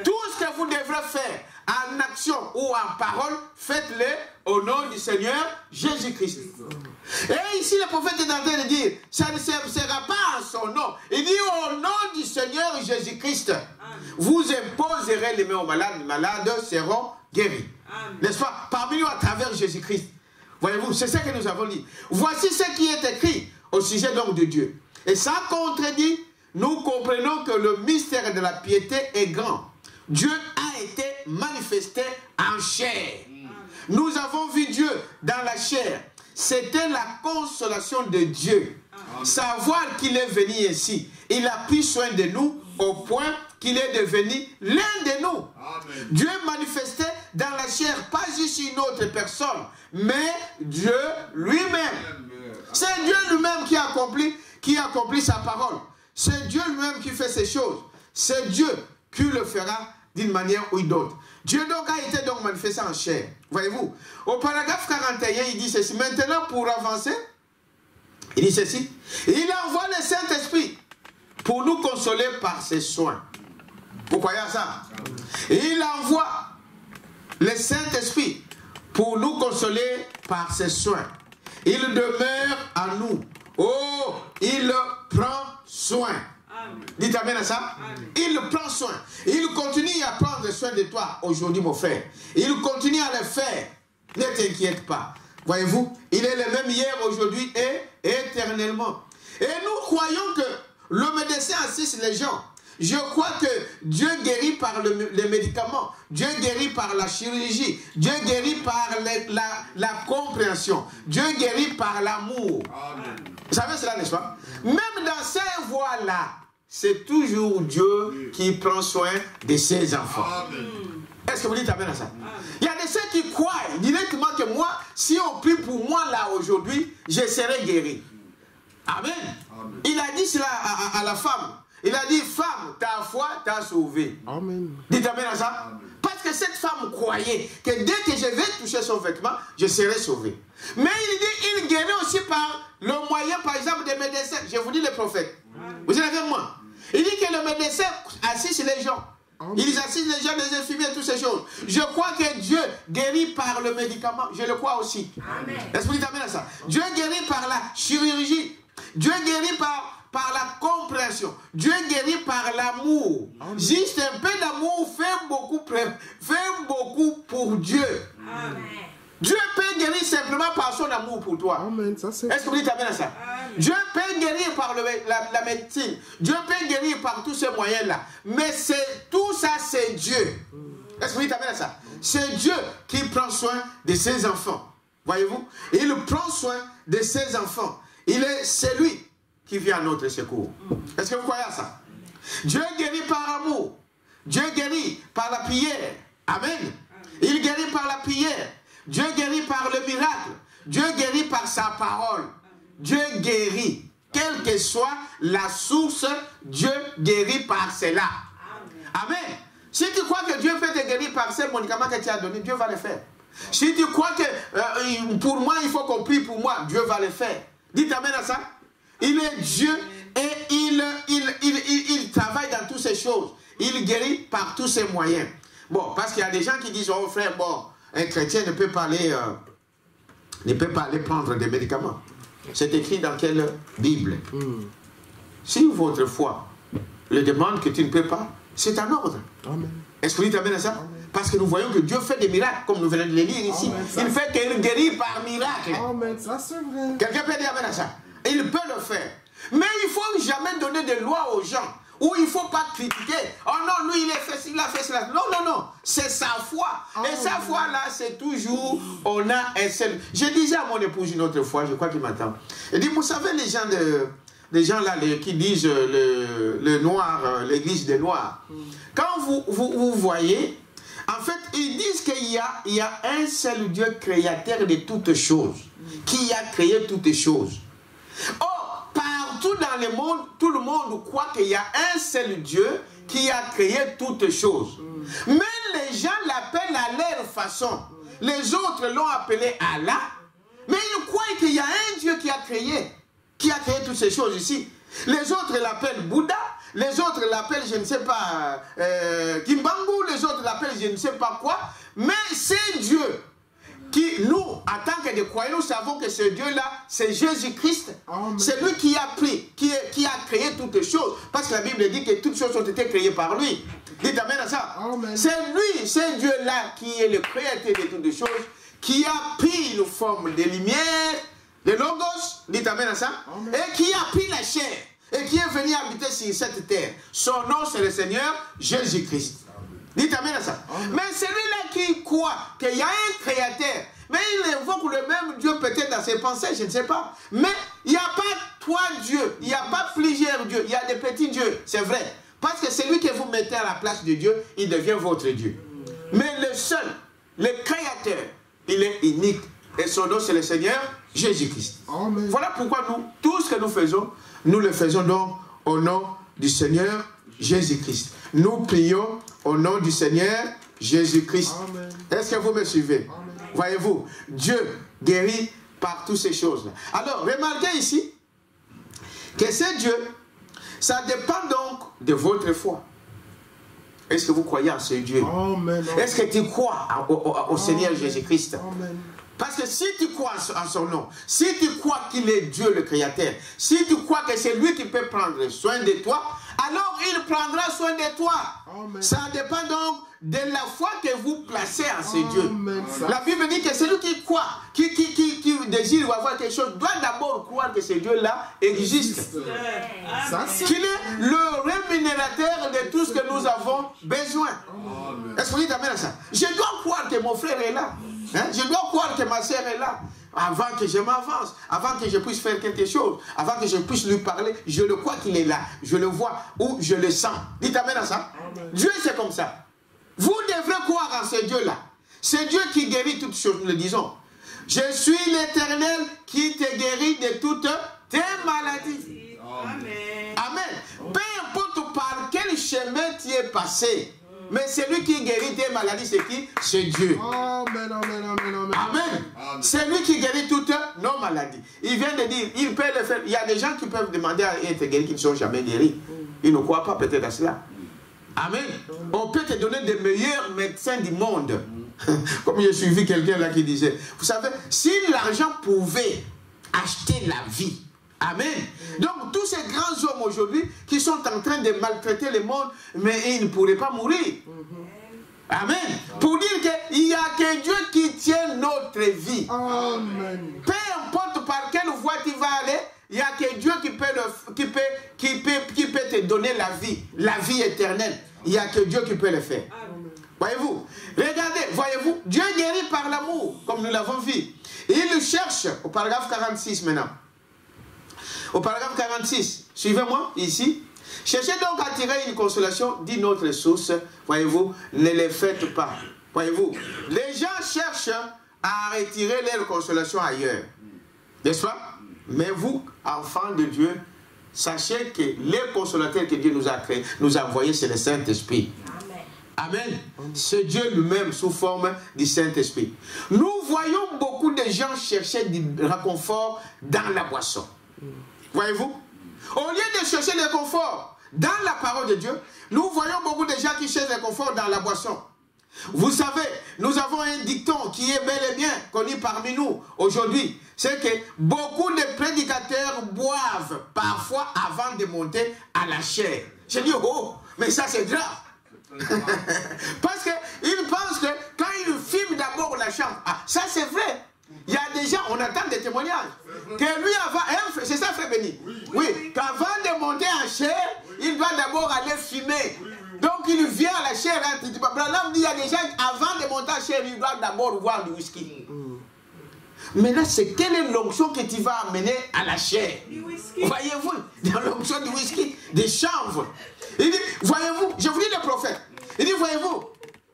Tout ce que vous devrez faire, en action ou en parole, faites-le au nom du Seigneur Jésus-Christ. Et ici, le prophète est en train de dire, ça ne sera pas en son nom. Il dit au nom du Seigneur Jésus-Christ, vous imposerez les mains aux malades, les malades seront guéris. N'est-ce pas? Parmi nous, à travers Jésus-Christ. Voyez-vous, c'est ce que nous avons dit. Voici ce qui est écrit au sujet donc de Dieu. Et ça contredit, nous comprenons que le mystère de la piété est grand. Dieu a été manifesté en chair. Nous avons vu Dieu dans la chair. C'était la consolation de Dieu. Savoir qu'il est venu ici. Il a pris soin de nous au point qu'il est devenu l'un de nous. Amen. Dieu manifestait dans la chair, pas juste une autre personne, mais Dieu lui-même. C'est Dieu lui-même qui accomplit sa parole. C'est Dieu lui-même qui fait ces choses. C'est Dieu qui le fera d'une manière ou d'une autre. Dieu donc a été donc manifesté en chair. Voyez-vous, au paragraphe 41, il dit ceci. Maintenant, pour avancer, il dit ceci. Il envoie le Saint-Esprit pour nous consoler par ses soins. Vous croyez à ça? Il envoie le Saint-Esprit pour nous consoler par ses soins. Il demeure à nous. Oh, il prend soin. Dites amen à ça. Amen. Il prend soin. Il continue à prendre soin de toi aujourd'hui, mon frère. Il continue à le faire. Ne t'inquiète pas. Voyez-vous, il est le même hier, aujourd'hui et éternellement. Et nous croyons que le médecin assiste les gens. Je crois que Dieu guérit par les médicaments. Dieu guérit par la chirurgie. Dieu guérit par la compréhension. Dieu guérit par l'amour. Vous savez cela, n'est-ce pas? Même dans ces voies-là, c'est toujours Dieu qui prend soin de ses enfants. Est-ce que vous dites amen à ça? Il y a des ceux qui croient directement que moi, si on prie pour moi là aujourd'hui, je serai guéri. Amen. Il a dit cela à la femme. Il a dit, femme, ta foi t'a sauvée. Amen. Dites amen à ça. Amen. Parce que cette femme croyait que dès que je vais toucher son vêtement, je serai sauvé. Mais il dit, il guérit aussi par le moyen, par exemple, des médecins. Je vous dis les prophètes. Amen. Vous êtes avec moi? Il dit que le médecin assiste les gens. Ils assistent les gens, les infirmiers, toutes ces choses. Je crois que Dieu guérit par le médicament. Je le crois aussi. L'Esprit t'amène à ça. Dieu guérit par la chirurgie. Dieu guérit par la compréhension. Dieu guérit par l'amour. Juste un peu d'amour fait beaucoup pour Dieu. Amen. Dieu peut guérir simplement par son amour pour toi. Est-ce que vous t'amène à ça? Dieu peut guérir par la médecine. Dieu peut guérir par tous ces moyens-là. Mais tout ça, c'est Dieu. Est-ce que vous t'amène à ça? C'est Dieu qui prend soin de ses enfants. Voyez-vous? Il prend soin de ses enfants. C'est lui qui vient à notre secours. Est-ce que vous croyez à ça? Dieu guérit par amour. Dieu guérit par la prière. Amen. Il guérit par la prière. Dieu guérit par le miracle. Dieu guérit par sa parole. Dieu guérit. Quelle que soit la source, Dieu guérit par cela. Amen. Si tu crois que Dieu peut te guérir par ces médicaments que tu as donnés, Dieu va le faire. Si tu crois que pour moi, il faut qu'on prie pour moi, Dieu va le faire. Dites amen à ça. Il est Dieu et il travaille dans toutes ces choses. Il guérit par tous ces moyens. Bon, parce qu'il y a des gens qui disent, oh frère, bon, un chrétien ne peut pas aller prendre des médicaments. C'est écrit dans quelle Bible? Si votre foi le demande que tu ne peux pas, c'est un ordre. Est-ce que tu t'amènes à ça? Amen. Parce que nous voyons que Dieu fait des miracles, comme nous venons de le lire ici. Amen, il fait qu'il guérit par miracle. Amen, ça c'est vrai. Quelqu'un peut dire amen à ça? Il peut le faire. Mais il ne faut jamais donner de loi aux gens. Ou il ne faut pas critiquer. Oh non, lui, il a fait cela. Non, non, non. C'est sa foi. Et sa foi-là, c'est toujours, on a un seul. Je disais à mon épouse une autre fois, je crois qu'il m'attend. Il dit, vous savez, les gens là qui disent le noir, l'église des noirs. Quand vous voyez, en fait, ils disent qu'il y a un seul Dieu créateur de toutes choses, qui a créé toutes choses. Or, partout dans le monde, tout le monde croit qu'il y a un seul Dieu qui a créé toutes choses. Mais les gens l'appellent à leur façon. Les autres l'ont appelé Allah, mais ils croient qu'il y a un Dieu qui a créé toutes ces choses ici. Les autres l'appellent Bouddha, les autres l'appellent, je ne sais pas, Kimbangu, les autres l'appellent je ne sais pas quoi. Mais c'est Dieu qui, nous, en tant que des croyants, nous savons que ce Dieu-là, c'est Jésus-Christ. C'est lui qui a créé toutes choses. Parce que la Bible dit que toutes choses ont été créées par lui. Dites amen à ça. C'est lui, c'est Dieu-là qui est le créateur de toutes choses, qui a pris une forme de lumière, de logos, dites amen à ça, et qui a pris la chair, et qui est venu habiter sur cette terre. Son nom, c'est le Seigneur Jésus-Christ. Dites amen à ça. Mais celui-là qui croit qu'il y a un créateur, mais il invoque le même Dieu peut-être dans ses pensées, je ne sais pas. Mais il n'y a pas trois dieux, il n'y a pas plusieurs dieux, il y a des petits dieux, c'est vrai. Parce que celui que vous mettez à la place de Dieu, il devient votre Dieu. Mais le seul, le créateur, il est unique. Et son nom, c'est le Seigneur Jésus-Christ. Voilà pourquoi nous, tout ce que nous faisons, nous le faisons donc au nom du Seigneur Jésus-Christ. Nous prions au nom du Seigneur Jésus-Christ. Est-ce que vous me suivez? Voyez-vous, Dieu guérit par toutes ces choses-là. Alors, remarquez ici que c'est Dieu. Ça dépend donc de votre foi. Est-ce que vous croyez en ce Dieu? Est-ce que tu crois au Seigneur Jésus-Christ? Parce que si tu crois en son nom, si tu crois qu'il est Dieu le Créateur, si tu crois que c'est lui qui peut prendre soin de toi, alors il prendra soin de toi. Ça dépend donc de la foi que vous placez en ce Dieu. La Bible dit que celui qui croit, qui désire avoir quelque chose, doit d'abord croire que ce Dieu-là existe. Qu'il est le rémunérateur de tout ce que nous avons besoin. Est-ce que vous dites amen à ça? Je dois croire que mon frère est là. Je dois croire que ma sœur est là. Avant que je m'avance, avant que je puisse faire quelque chose, avant que je puisse lui parler, je le crois qu'il est là. Je le vois ou je le sens. Dites amen à ça. Dieu, c'est comme ça. Vous devrez croire en ce Dieu-là. C'est Dieu qui guérit toutes choses, nous le disons. Je suis l'Éternel qui te guérit de toutes tes maladies. Amen. Peu importe par quel chemin tu es passé, mais celui qui guérit tes maladies, c'est qui? C'est Dieu. Amen. C'est lui qui guérit toutes nos maladies. Il vient de dire, il peut le faire. Il y a des gens qui peuvent demander à être guéris qui ne sont jamais guéris. Ils ne croient pas peut-être à cela. Amen. On peut te donner des meilleurs médecins du monde. Comme j'ai suivi quelqu'un là qui disait, vous savez, si l'argent pouvait acheter la vie, amen. Donc tous ces grands hommes aujourd'hui qui sont en train de maltraiter le monde, mais ils ne pourraient pas mourir. Amen. Pour dire qu'il n'y a que Dieu qui tient notre vie. Amen. Peu importe par quelle voie tu vas aller, il n'y a que Dieu qui peut te donner la vie éternelle. Il n'y a que Dieu qui peut le faire. Voyez-vous? Regardez, voyez-vous? Dieu guérit par l'amour, comme nous l'avons vu. Il cherche, au paragraphe 46 maintenant. Au paragraphe 46, suivez-moi ici. Cherchez donc à tirer une consolation d'une autre source. Voyez-vous? Ne les faites pas. Voyez-vous? Les gens cherchent à retirer leur consolation ailleurs. N'est-ce pas? Mais vous, enfants de Dieu, sachez que les consolateurs que Dieu nous a créés, nous a envoyés, c'est le Saint-Esprit. Amen. C'est Dieu lui-même sous forme du Saint-Esprit. Nous voyons beaucoup de gens chercher du réconfort dans la boisson. Voyez-vous? Au lieu de chercher le confort dans la parole de Dieu, nous voyons beaucoup de gens qui cherchent le confort dans la boisson. Vous savez, nous avons un dicton qui est bel et bien connu parmi nous aujourd'hui. C'est que beaucoup de prédicateurs boivent parfois avant de monter à la chair. J'ai dit, oh, mais ça c'est grave. Parce qu'ils pensent que quand ils filment d'abord la chambre, ah, ça c'est vrai. Il y a des gens, on attend des témoignages. Que lui avant, c'est ça frère Béni. Oui, qu'avant de monter en chair, il doit d'abord aller fumer. Donc il vient à la chair. Branham dit, il y a des gens, avant de monter en chair, il doit d'abord boire du whisky. Maintenant, c'est quelle est l'onction que tu vas amener à la chair? Voyez-vous, dans l'onction du whisky, des chanvres. Il dit, voyez-vous, je vous dis le prophète. Il dit, voyez-vous,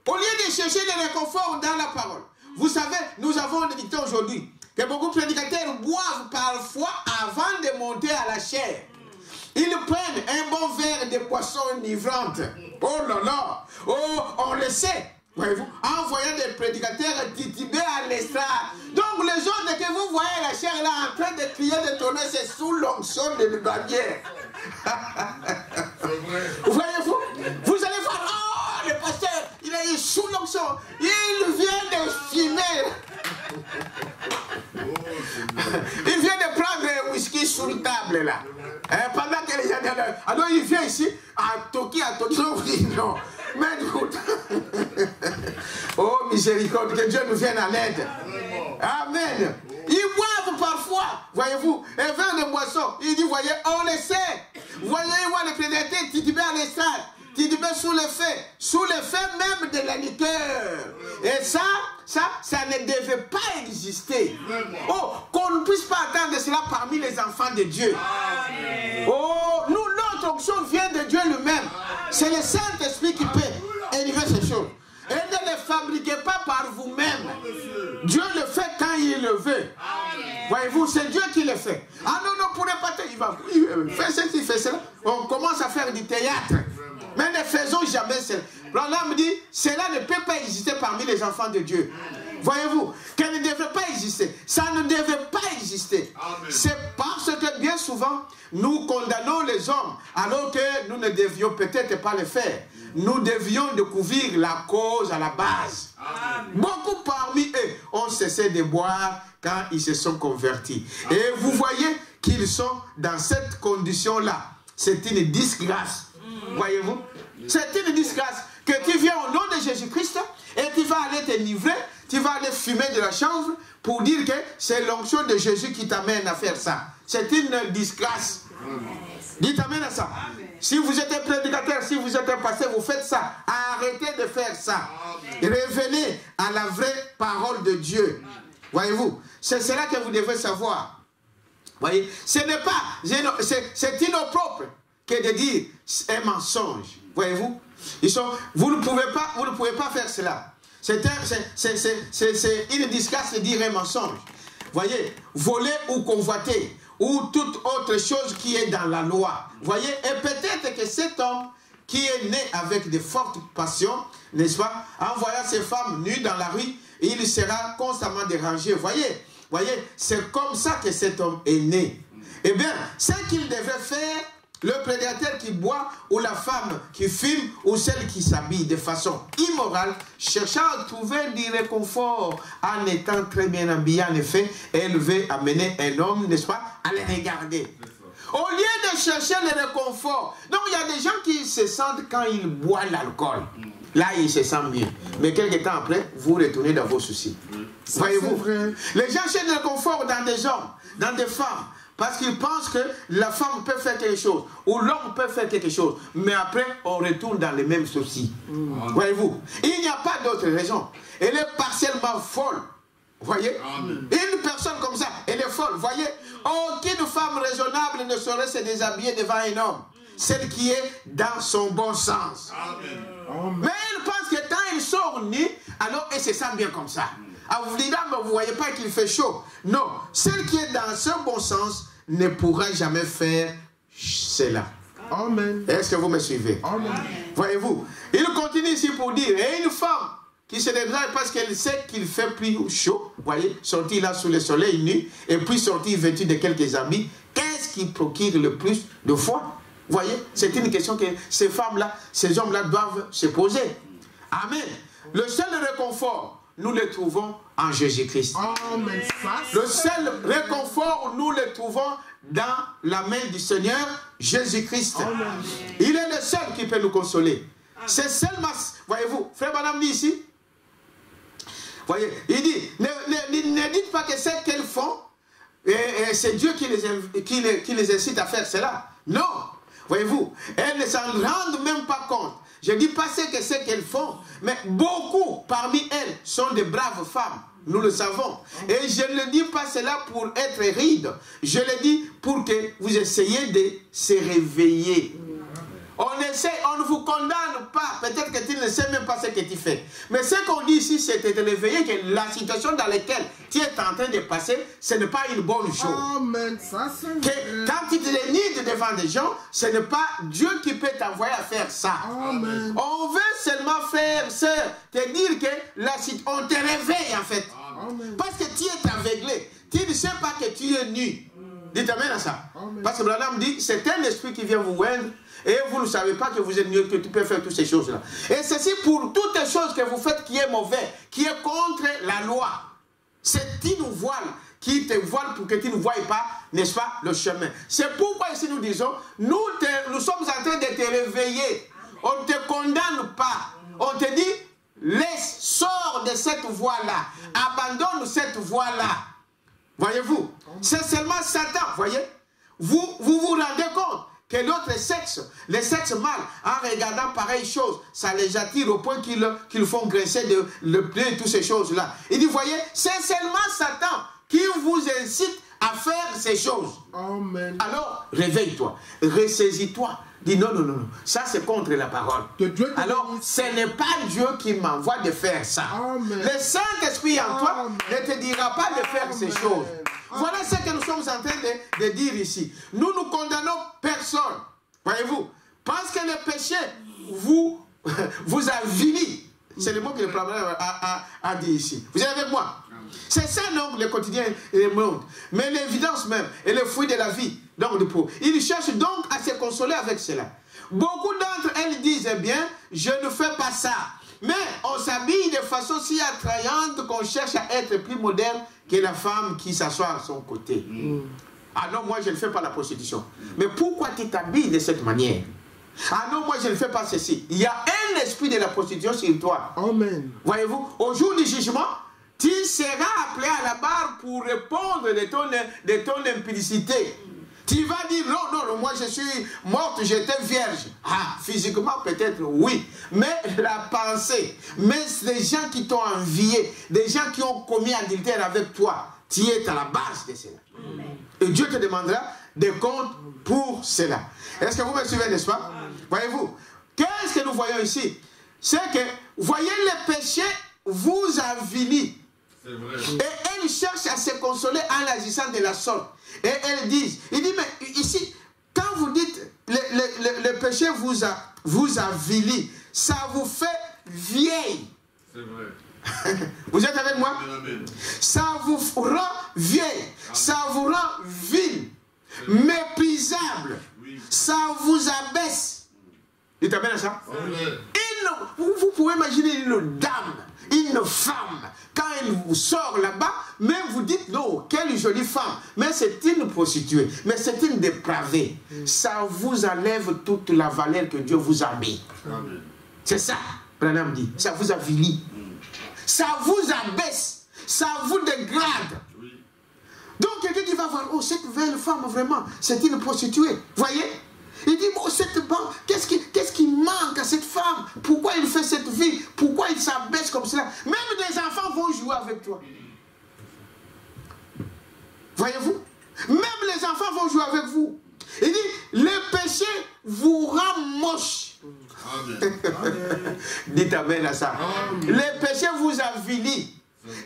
au lieu de chercher le réconfort dans la parole, vous savez, nous avons un dicton aujourd'hui que beaucoup de prédicateurs boivent parfois avant de monter à la chair. Ils prennent un bon verre de poisson enivrante. Oh là là, oh, on le sait. Voyez-vous, en voyant des prédicateurs titubés à l'estrade. Donc les autres que vous voyez la chair là en train de crier, de tourner, c'est sous l'onction de l'Ibabière. Voyez-vous, vous allez voir, oh, le pasteur, il est sous l'onction, il vient de fumer. Il vient de prendre un whisky sur la table là. Pendant que les gens... Alors il vient ici, à Toki, on vous dit non. Mais oh miséricorde, que Dieu nous vienne en aide. Amen. Ils boivent parfois, voyez-vous, un verre de boisson. Il dit, voyez, on le sait. Voyez, moi, le prédateur titubé à l'estrade, titubé sous l'effet même de la liqueur. Et ça ne devait pas exister. Oh, qu'on ne puisse pas attendre cela parmi les enfants de Dieu. Oh, nous, notre onction vient de Dieu lui-même. C'est le Saint-Esprit qui peut élever ces choses. Et ne les fabriquez pas par vous-même. Dieu le fait quand il le veut. Voyez-vous, c'est Dieu qui le fait. Ah non, non, pour ne pas il va faire ceci, fait cela. On commence à faire du théâtre. Mais ne faisons jamais cela. L'homme dit, cela ne peut pas exister parmi les enfants de Dieu. Voyez-vous, qu'elle ne devrait pas exister. Ça ne devait pas exister. C'est parce que bien souvent, nous condamnons les hommes, alors que nous ne devions peut-être pas le faire. Nous devions découvrir la cause à la base. Beaucoup parmi eux ont cessé de boire quand ils se sont convertis. Et vous voyez qu'ils sont dans cette condition-là. C'est une disgrâce. Voyez-vous? C'est une disgrâce que tu viens au nom de Jésus-Christ et tu vas aller t'enivrer, tu vas aller fumer de la chanvre pour dire que c'est l'onction de Jésus qui t'amène à faire ça. C'est une disgrâce. Dites amen à ça. Si vous êtes un prédicateur, si vous êtes un pasteur, vous faites ça. Arrêtez de faire ça. Revenez à la vraie parole de Dieu. Voyez-vous, c'est cela que vous devez savoir. Voyez, ce n'est pas, c'est inopropre que de dire un mensonge. Voyez-vous, vous ne pouvez pas faire cela. C'est une disgrâce de dire un mensonge. Voyez, voler ou convoiter, ou toute autre chose qui est dans la loi. Voyez, et peut-être que cet homme qui est né avec de fortes passions, n'est-ce pas, en voyant ces femmes nues dans la rue, il sera constamment dérangé. Voyez, c'est comme ça que cet homme est né. Eh bien, ce qu'il devait faire, le prédateur qui boit ou la femme qui fume ou celle qui s'habille de façon immorale, cherchant à trouver du réconfort en étant très bien habillée, en effet, elle veut amener un homme, n'est-ce pas, à les regarder. Au lieu de chercher le réconfort. Donc il y a des gens qui se sentent quand ils boivent l'alcool. Là, ils se sentent mieux. Mais quelques temps après, vous retournez dans vos soucis. Voyez-vous? Les gens cherchent le réconfort dans des hommes, dans des femmes. Parce qu'ils pensent que la femme peut faire quelque chose, ou l'homme peut faire quelque chose, mais après, on retourne dans les mêmes soucis. Voyez-vous? Il n'y a pas d'autre raison. Elle est partiellement folle. Voyez? Une personne comme ça, elle est folle. Voyez? Aucune femme raisonnable ne saurait se déshabiller devant un homme. Celle qui est dans son bon sens. Mais elle pense que quand elle sort nue, alors elle se sent bien comme ça. Ah, vous dites, mais vous ne voyez pas qu'il fait chaud. Non, celle qui est dans ce bon sens ne pourra jamais faire cela. Amen. Est-ce que vous me suivez? Amen. Voyez-vous, il continue ici pour dire, et une femme qui se déshabille parce qu'elle sait qu'il fait plus chaud, vous voyez, sortir là sous le soleil nu, et puis sortir vêtue de quelques habits, qu'est-ce qui procure le plus de foi? Vous voyez, c'est une question que ces femmes-là, ces hommes-là doivent se poser. Amen. Le seul réconfort, nous le trouvons en Jésus-Christ. Amen. Le seul réconfort, nous le trouvons dans la main du Seigneur Jésus-Christ. Il est le seul qui peut nous consoler. C'est seulement, voyez-vous, Frère Branham dit ici, voyez, il dit, ne dites pas que c'est qu'elles font, et c'est Dieu qui les incite à faire cela. Non, voyez-vous, elles ne s'en rendent même pas compte. Je ne dis pas que c'est qu'elles font, mais beaucoup parmi elles sont de braves femmes. Nous le savons. Et je ne dis pas cela pour être ride. Je le dis pour que vous essayiez de se réveiller. On essaie, on ne vous condamne pas. Peut-être que tu ne sais même pas ce que tu fais. Mais ce qu'on dit ici, c'est de te réveiller que la situation dans laquelle tu es en train de passer, ce n'est pas une bonne chose. Amen. Ça, c'est que quand tu te dénides devant des gens, ce n'est pas Dieu qui peut t'envoyer à faire ça. Amen. On veut seulement faire, sœur, te dire que on te réveille en fait. Amen. Parce que tu es aveuglé. Tu ne sais pas que tu es nu. Dites amen à ça. Amen. Parce que Branham dit, c'est un esprit qui vient vous oindre. Et vous ne savez pas que vous êtes mieux, que tu peux faire toutes ces choses-là. Et ceci pour toutes les choses que vous faites qui est mauvais, qui est contre la loi. C'est une voile qui te voile pour que tu ne voies pas, n'est-ce pas, le chemin. C'est pourquoi ici nous disons, nous sommes en train de te réveiller. On ne te condamne pas. On te dit, laisse, sors de cette voie-là. Abandonne cette voie-là. Voyez-vous, c'est seulement Satan, voyez. Vous vous rendez compte que l'autre sexe, le sexe mâle, en regardant pareille chose, ça les attire au point qu'ils font graisser le pied et toutes ces choses-là. Il dit, voyez, c'est seulement Satan qui vous incite à faire ces choses. Amen. Alors, réveille-toi, ressaisis-toi. Dis non, non, non, non. Ça, c'est contre la parole. Alors, ce n'est pas Dieu qui m'envoie de faire ça. Amen. Le Saint-Esprit en toi ne te dira pas de faire ces choses. Voilà ce que nous sommes en train de dire ici. Nous ne condamnons personne. Voyez-vous, parce que le péché vous avilit. C'est le mot que le prophète a dit ici. Vous êtes avec moi? C'est ça, donc, le quotidien et le monde. Mais l'évidence même et le fruit de la vie, donc, du pauvre. Il cherche donc à se consoler avec cela. Beaucoup d'entre elles disent, eh bien, je ne fais pas ça. Mais on s'habille de façon si attrayante qu'on cherche à être plus moderne que la femme qui s'assoit à son côté. Ah non, moi je ne fais pas la prostitution. Mais pourquoi tu t'habilles de cette manière? Ah non, moi je ne fais pas ceci. Il y a un esprit de la prostitution sur toi. Amen. Voyez-vous, au jour du jugement, tu seras appelé à la barre pour répondre de ton impudicité. Tu vas dire, non, non, non, moi je suis morte, j'étais vierge. Ah, physiquement peut-être oui, mais la pensée, mais des gens qui t'ont envié, des gens qui ont commis adultère avec toi, tu es à la base de cela. Amen. Et Dieu te demandera des comptes pour cela. Est-ce que vous me suivez, n'est-ce pas? Voyez-vous, qu'est-ce que nous voyons ici? C'est que, voyez, le péché vous avilit. Et elles cherchent à se consoler en agissant de la sorte. Et elles disent, il dit, mais ici, quand vous dites le péché vous avilit, ça vous fait vieille. C'est vrai. Vous êtes avec moi? Ça vous rend vieille, ça vous rend vil, méprisable. ça vous abaisse. Tu t'amènes à ça? Vous pouvez imaginer une dame, une femme, quand elle vous sort là-bas, même vous dites, non, quelle jolie femme, mais c'est une prostituée, mais c'est une dépravée. Ça vous enlève toute la valeur que Dieu vous a mis. C'est ça, Branham dit, ça vous avilit. Ça vous abaisse, ça vous dégrade. Donc quelqu'un qui va voir, oh, cette belle femme, vraiment, c'est une prostituée. Voyez? Il dit, bon, cette banque, qu'est-ce qui manque à cette femme? Pourquoi il fait cette vie? Pourquoi il s'abaisse comme cela? Même des enfants vont jouer avec toi. Voyez-vous? Même les enfants vont jouer avec vous. Il dit, le péché vous rend moche. Dites amen à ça. Le péché vous avilit.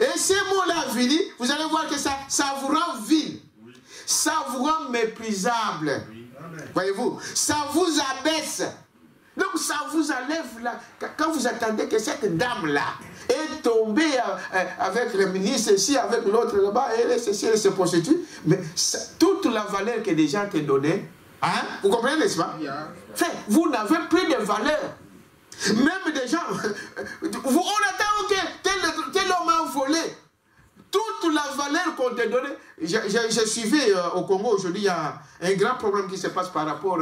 Et ces mots-là, avilit, vous allez voir que ça vous rend vil. Ça vous rend méprisable. Voyez-vous, ça vous abaisse. Donc ça vous enlève là. Quand vous attendez que cette dame-là est tombée avec le ministre ici, avec l'autre là-bas, elle est ceci, elle se prostitue. Mais ça, toute la valeur que les gens te donnaient, hein, vous comprenez, n'est-ce pas? Fait, vous n'avez plus de valeur. Même des gens, on attend que tel homme a volé. Toute la valeur qu'on te donnait. J'ai suivi au Congo aujourd'hui, il y a un grand problème qui se passe par rapport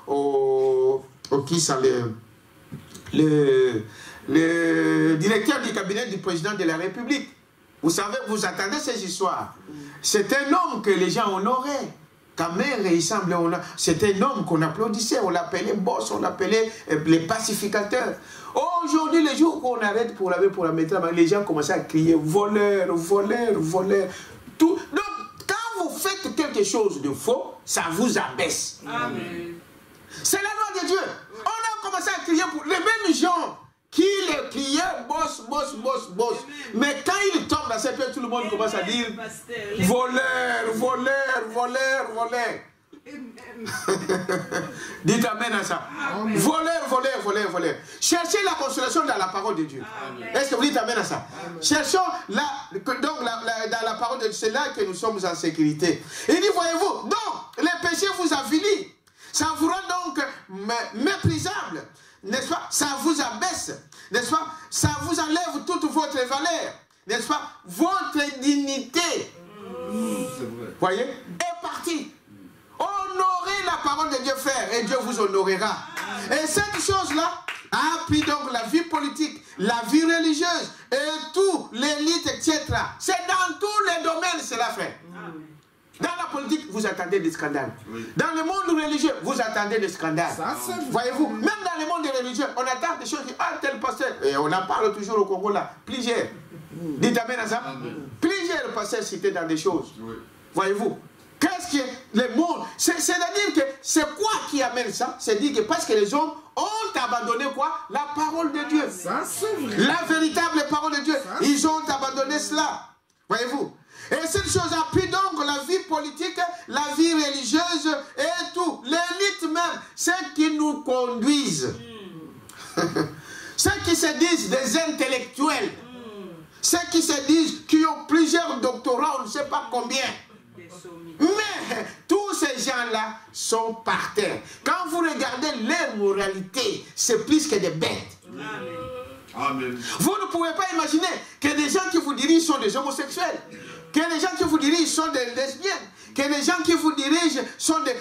au directeur du cabinet du président de la République. Vous savez, vous attendez ces histoires. C'est un homme que les gens honoraient. C'est un homme qu'on applaudissait, on l'appelait boss, on l'appelait les pacificateurs. Aujourd'hui, les jours qu'on arrête pour la mettre, les gens commençaient à crier voleur, voleur, voleur. Tout. Donc, quand vous faites quelque chose de faux, ça vous abaisse. C'est la loi de Dieu. On a commencé à crier pour les mêmes gens qui les criaient boss, boss, boss, boss. Mais quand ils tombent dans cette pièce, tout le monde commence à dire voleur, voleur, voleur, voleur. Dites amen à ça. Voleur, voleur, voleur, voleur. Cherchez la consolation dans la parole de Dieu. Est-ce que vous dites amen à ça? Cherchons dans la parole de Dieu. C'est là que nous sommes en sécurité. Il dit, voyez-vous, donc les péchés vous avilissent. Ça vous rend donc méprisable. N'est-ce pas? Ça vous abaisse. N'est-ce pas? Ça vous enlève toute votre valeur. N'est-ce pas? Votre dignité. Voyez? Est partie. Honorez la parole de Dieu, frère, et Dieu vous honorera. Et cette chose-là a pris donc la vie politique, la vie religieuse, et tout, l'élite, etc. C'est dans tous les domaines, cela, frère. Dans la politique, vous attendez des scandales. Dans le monde religieux, vous attendez des scandales. Voyez-vous, même dans le monde religieux, on attend des choses qui, ah, tel pasteur, et on en parle toujours au Congo là, plusieurs. Dites amen à ça. Plusieurs pasteurs cités dans des choses. Voyez-vous, qu'est-ce que le monde, c'est-à-dire que c'est quoi qui amène ça? C'est dire que parce que les hommes ont abandonné quoi? La parole de Dieu. La véritable parole de Dieu. Ils ont abandonné cela. Voyez-vous? Et cette chose a pris donc la vie politique, la vie religieuse et tout. L'élite même, ceux qui nous conduisent. Ceux qui se disent des intellectuels. Ceux qui se disent qui ont plusieurs doctorats, on ne sait pas combien. Mais tous ces gens-là sont par terre. Quand vous regardez leur moralité, c'est plus que des bêtes. Amen. Vous ne pouvez pas imaginer que les gens qui vous dirigent sont des homosexuels. Que les gens qui vous dirigent sont des lesbiennes, que les gens qui vous dirigent sont des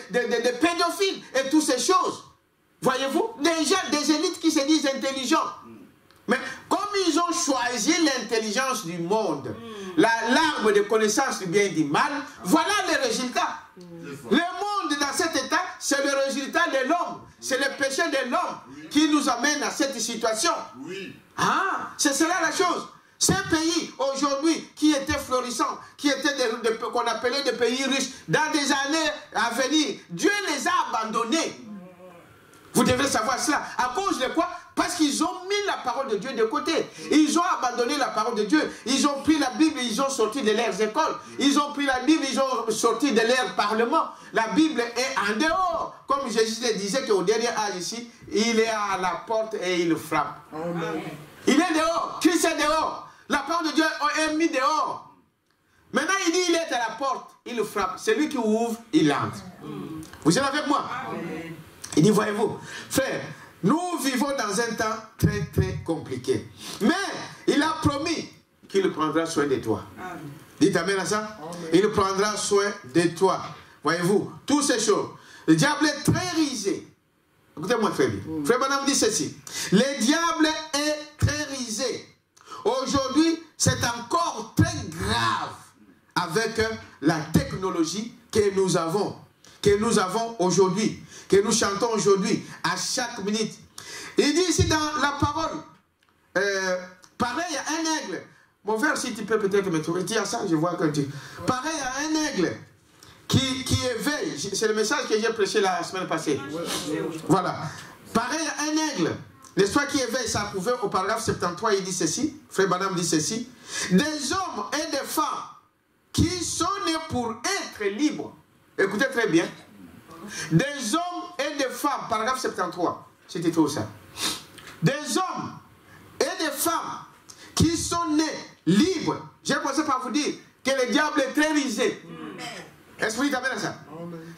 pédophiles et toutes ces choses. Voyez-vous, des élites qui se disent intelligents. Mais comme ils ont choisi l'intelligence du monde, l'arbre de connaissance du bien et du mal, voilà les résultats. Le monde dans cet état, c'est le résultat de l'homme. C'est le péché de l'homme qui nous amène à cette situation. Ah, c'est cela la chose. Ces pays, aujourd'hui, qui étaient florissants, qui étaient qu'on appelait des pays riches, dans des années à venir, Dieu les a abandonnés. Vous devez savoir cela. À cause de quoi? Parce qu'ils ont mis la parole de Dieu de côté. Ils ont abandonné la parole de Dieu. Ils ont pris la Bible, ils ont sorti de leurs écoles. Ils ont pris la Bible, ils ont sorti de leur parlement. La Bible est en dehors. Comme Jésus disait qu'au dernier âge ici, il est à la porte et il frappe. Amen. Il est dehors. Christ est dehors. La parole de Dieu est mise dehors. Maintenant, il dit, il est à la porte, il frappe. Celui qui ouvre, il entre. Vous êtes avec moi? Il dit, voyez-vous, frère, nous vivons dans un temps très, très compliqué. Mais il a promis qu'il prendra soin de toi. Dites amen à ça. Il prendra soin de toi. Voyez-vous, toutes ces choses. Le diable est très risé. Écoutez-moi très bien. Frère Branham dit ceci. Le diable est très risé. Aujourd'hui, c'est encore très grave avec la technologie que nous avons aujourd'hui, que nous chantons aujourd'hui, à chaque minute. Il dit ici dans la parole, pareil à un aigle. Mon frère, si tu peux peut-être me trouver, dis à ça, je vois que tu... Pareil à un aigle qui éveille, c'est le message que j'ai prêché la semaine passée. Voilà. Pareil à un aigle, n'est-ce pas, qui éveille, ça a prouvé au paragraphe 73, il dit ceci, Frère Branham dit ceci, des hommes et des femmes qui sont nés pour être libres. Écoutez très bien. Des hommes et des femmes, paragraphe 73, si tu trouves ça. Des hommes et des femmes qui sont nés libres. J'ai commencé par vous dire que le diable est très risé. Est-ce que vous dites amen à ça?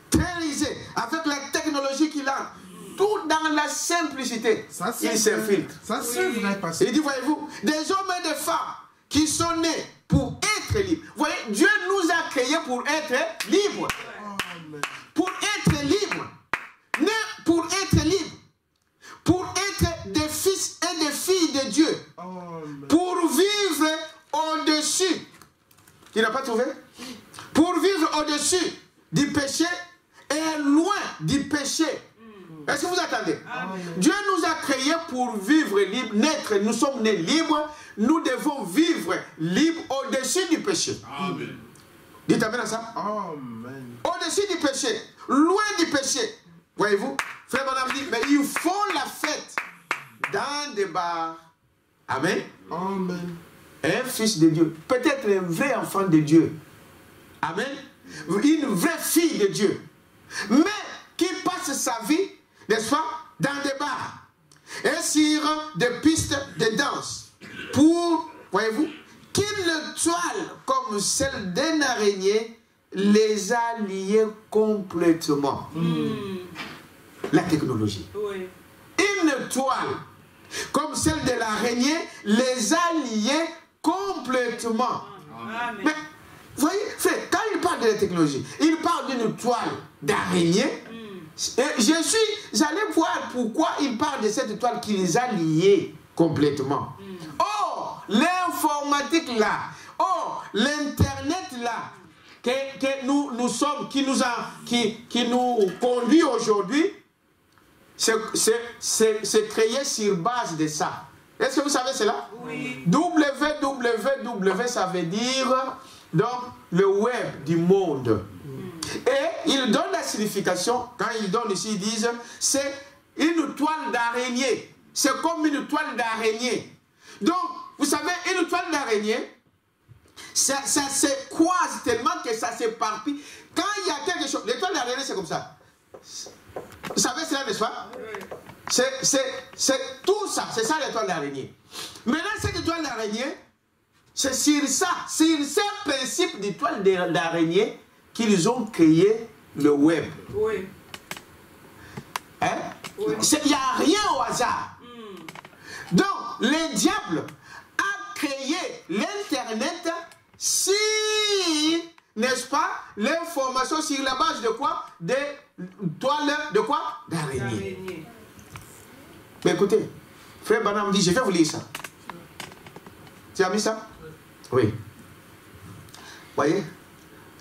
Très risé, avec la technologie qu'il a, tout dans la simplicité, il s'infiltre. Ça c'est vrai, parce que... Il dit, voyez-vous, des hommes et des femmes qui sont nés pour être libres. Vous voyez, Dieu nous a créés pour être libres. Pour être libres. Né pour être libres. Pour être des fils et des filles de Dieu. Pour vivre au-dessus. Tu n'as pas trouvé? Pour vivre au-dessus du péché et loin du péché. Est-ce que vous attendez? Dieu nous a créés pour vivre libre, naître. Nous sommes nés libres. Nous devons vivre libres au-dessus du péché. Amen. Dites amen à ça. Amen. Au-dessus du péché, loin du péché. Voyez-vous, Frère Branham dit, mais ils font la fête dans des bars. Amen. Amen. Un fils de Dieu, peut-être un vrai enfant de Dieu. Amen. Une vraie fille de Dieu. Mais qui passe sa vie, n'est-ce pas, dans des bars et sur des pistes de danse pour, voyez-vous, qu'une toile comme celle d'un araignée les a liés complètement. La technologie. Oui. Une toile comme celle de l'araignée les a liés complètement. Amen. Mais, voyez, frère, quand il parle de la technologie, il parle d'une toile d'araignée. Et j'allais voir pourquoi il parle de cette toile qui les a liés complètement. Oh, l'informatique là, oh, l'internet là, que nous sommes, qui nous conduit aujourd'hui, c'est créé sur base de ça. Est-ce que vous savez cela? Oui. www, ça veut dire donc le web du monde. Et il donne la signification, quand il donne ici, ils disent, c'est une toile d'araignée. C'est comme une toile d'araignée. Donc, vous savez, une toile d'araignée, ça se croise tellement que ça s'éparpille. Quand il y a quelque chose, les toiles d'araignée, c'est comme ça. Vous savez cela, n'est-ce pas? C'est tout ça, c'est ça les toiles d'araignée. Maintenant, cette toile d'araignée, c'est sur ça, sur ce principe de toile d'araignée qu'ils ont créé le web. Oui. Hein? Oui. Il n'y a rien au hasard. Donc, le diable a créé l'Internet si, n'est-ce pas, l'information sur la base de quoi? Des toiles de quoi? D'araignée. Mais écoutez, Frère Branham dit, je vais vous lire ça. Tu as mis ça? Oui. Voyez?